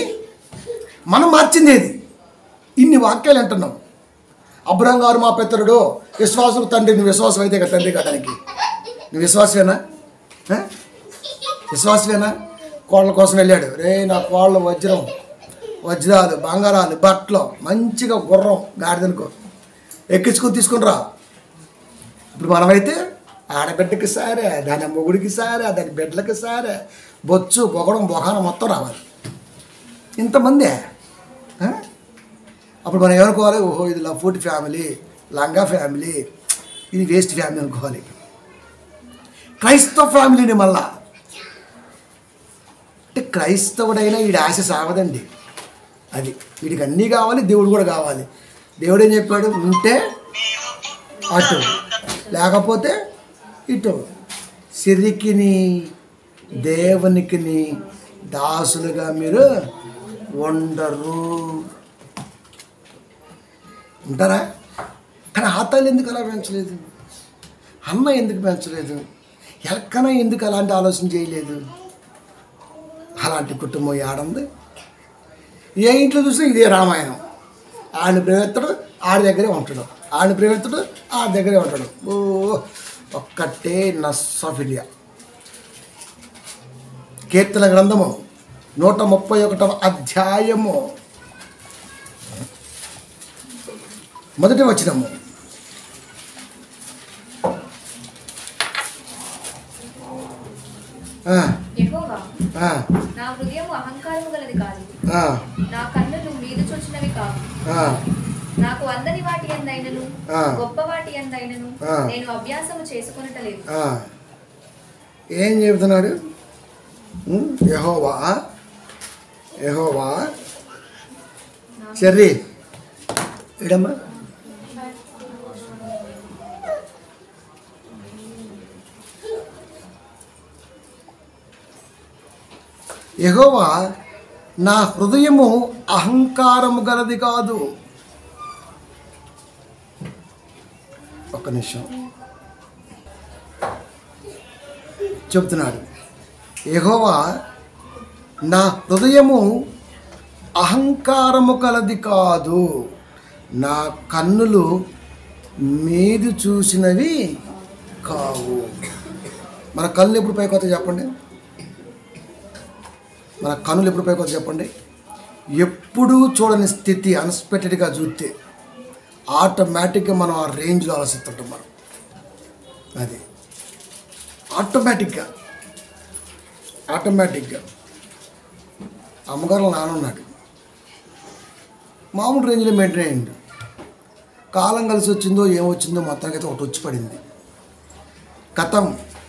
మనం మార్చింది ఏది? ఇన్ని వాక్యాలు అంటున్నాం. అబ్రహం గారు మా పితరుడు, విశ్వాసులు తండ్రి. నువ్వు విశ్వాసం అయితే కదా తండ్రి కావడానికి. నువ్వు విశ్వాసమేనా? విశ్వాసమేనా? కోళ్ళ కోసం వెళ్ళాడు. రే నా కోళ్ళ వజ్రాలు బంగారాలు బట్టలు మంచిగా గుర్రం గాడిదనుకో ఎక్కించుకొని తీసుకుని రా. ఇప్పుడు మనమైతే ఆడబిడ్డకి సారే, దాని మొగుడికి సారే, దాని బిడ్డలకి సారే, బొచ్చు బొగడం బొగానం మొత్తం రావాలి. ఇంతమందే. అప్పుడు మనం ఏమనుకోవాలి, ఓహో ఇది లఫూట్ ఫ్యామిలీ, లంగా ఫ్యామిలీ, ఇది వేస్ట్ ఫ్యామిలీ అనుకోవాలి. క్రైస్తవ ఫ్యామిలీని మళ్ళా అంటే క్రైస్తవుడైనా వీడి ఆశ సాగదండి. అది వీడికి అన్నీ కావాలి, దేవుడు కూడా కావాలి. దేవుడు ఏం చెప్పాడు, ఉంటే అటు లేకపోతే ఇటు. సిరికిని దేవునికిని దాసులుగా మీరు ఉండరు. ఉంటారా? కానీ ఆతాలు ఎందుకు అలా పెంచలేదు, అన్న ఎందుకు పెంచలేదు, ఎక్కన ఎందుకు అలాంటి ఆలోచన చేయలేదు? అలాంటి కుటుంబం ఏడుంది? ఏ ఇంట్లో చూసినా ఇదే రామాయణం. ఆడిని ప్రేమిస్తాడు, ఆడి దగ్గరే ఉంటాడు, ఆడిని ప్రేమిస్తాడు, ఆడి దగ్గరే ఉంటాడు. ఓ ఒక్కటే నస్సఫిలియా. కీర్తన గ్రంథము 131వ అధ్యాయము 1వ వచనము. నా హృదయము అహంకారము గలది కాదు, నా కన్నులు మీదు చూచినవి కావు. నాకు అందని వాటి ఎందైనను గొప్ప వాటి ఎందైనను నేను అభ్యాసము చేసుకొనటలేదు. ఏం చెబుతున్నాడు? యెహోవా చెర్రీ ఇడమ్మా. యెహోవా నా హృదయము అహంకారము గలది కాదు. ఒక్క నిమిషం చెప్తున్నాడు. యెహోవా నా హృదయము అహంకారము కలది కాదు, నా కన్నులు మీది చూసినవి కావు. మన కన్నులు ఎప్పుడు పైకి వస్తాయి చెప్పండి? మన కన్నులు ఎప్పుడు పైకి వస్తాయి చెప్పండి? ఎప్పుడూ చూడని స్థితి అన్ఎక్స్పెక్టెడ్గా చూస్తే ఆటోమేటిక్గా మనం ఆ రేంజ్లో ఆలోచిస్తుంటాం. మనం అది ఆటోమేటిక్గా అమ్మగారు నాన్న ఉన్నాడు, మామూలు రేంజ్లో మెయింటైన్ అయ్యింది. కాలం కలిసి వచ్చిందో ఏమొచ్చిందో మొత్తానికైతే ఒకటి వచ్చి పడింది. కథం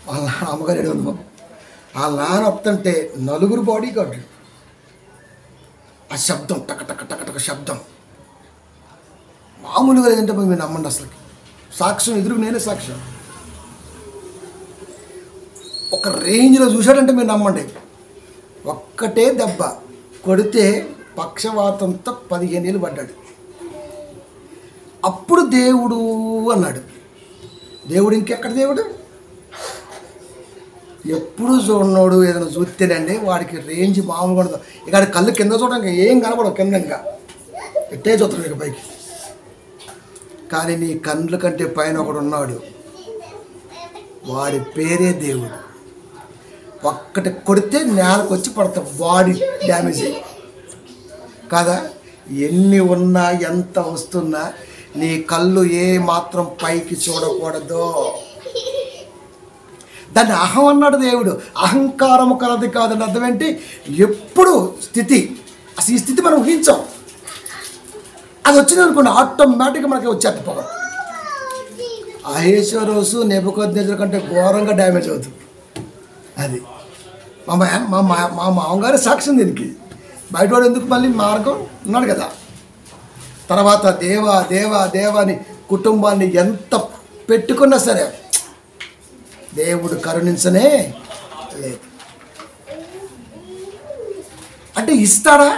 వాళ్ళ అమ్మగారు ఏడు వాళ్ళ నాన్న వస్తుంటే 4 బాడీ గార్డు. ఆ శబ్దం టక టక టక టక శబ్దం మామూలుగా లేదంటే మీరు నమ్మండి. అసలుకి సాక్ష్యం ఎదురు నేనే సాక్ష్యం. ఒక రేంజ్లో చూశాడంటే మీరు నమ్మండి. ఒక్కటే దెబ్బ కొడితే పక్షవాతంతో 15 ఏళ్ళు పడ్డాడు. అప్పుడు దేవుడు అన్నాడు. దేవుడు ఇంకెక్కడ దేవుడు? ఎప్పుడు చూడనోడు ఏదైనా చూస్తేనండి వాడికి రేంజ్ మామూలుగా ఉండదు. ఇక్కడ కళ్ళు కింద చూడడానికి ఏం కనపడవు, కింద ఇంకా ఎట్టే చూస్తున్నాడు ఇక పైకి. కానీ నీ కళ్ళు కంటే పైన ఒకడు ఉన్నాడు, వాడి పేరే దేవుడు. ఒక్కటి కొడితే నేలకు వచ్చి పడతాం, బాడీ డ్యామేజ్ అయ్యి కదా. ఎన్ని ఉన్నా ఎంత వస్తున్నా నీ కళ్ళు ఏ మాత్రం పైకి చూడకూడదు. దాన్ని అహం అన్నాడు దేవుడు. అహంకారము కలది కాదని అర్థం ఏంటి? ఎప్పుడు స్థితి, అసలు ఈ స్థితి మనం ఊహించాం, అది వచ్చింది అనుకోండి ఆటోమేటిక్గా మనకి వచ్చేది పవర్. అహేశ్వరోసు నెబుకద్నెజరు కంటే ఘోరంగా డ్యామేజ్ అవుతుంది. అది మా మామగారి సాక్ష్యం దీనికి. బయటవాడు ఎందుకు మళ్ళీ మార్గం ఉన్నాడు కదా. తర్వాత దేవాని కుటుంబాన్ని ఎంత పెట్టుకున్నా సరే దేవుడు కరుణించనే లేదు. అంటే ఇస్తాడా?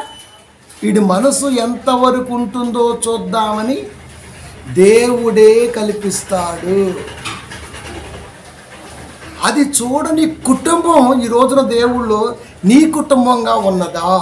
వీడి మనసు ఎంతవరకు ఉంటుందో చూద్దామని దేవుడే కల్పిస్తాడు. అది చూడని కుటుంబం ఈ రోజున దేవుళ్ళు నీ కుటుంబంగా ఉన్నదా?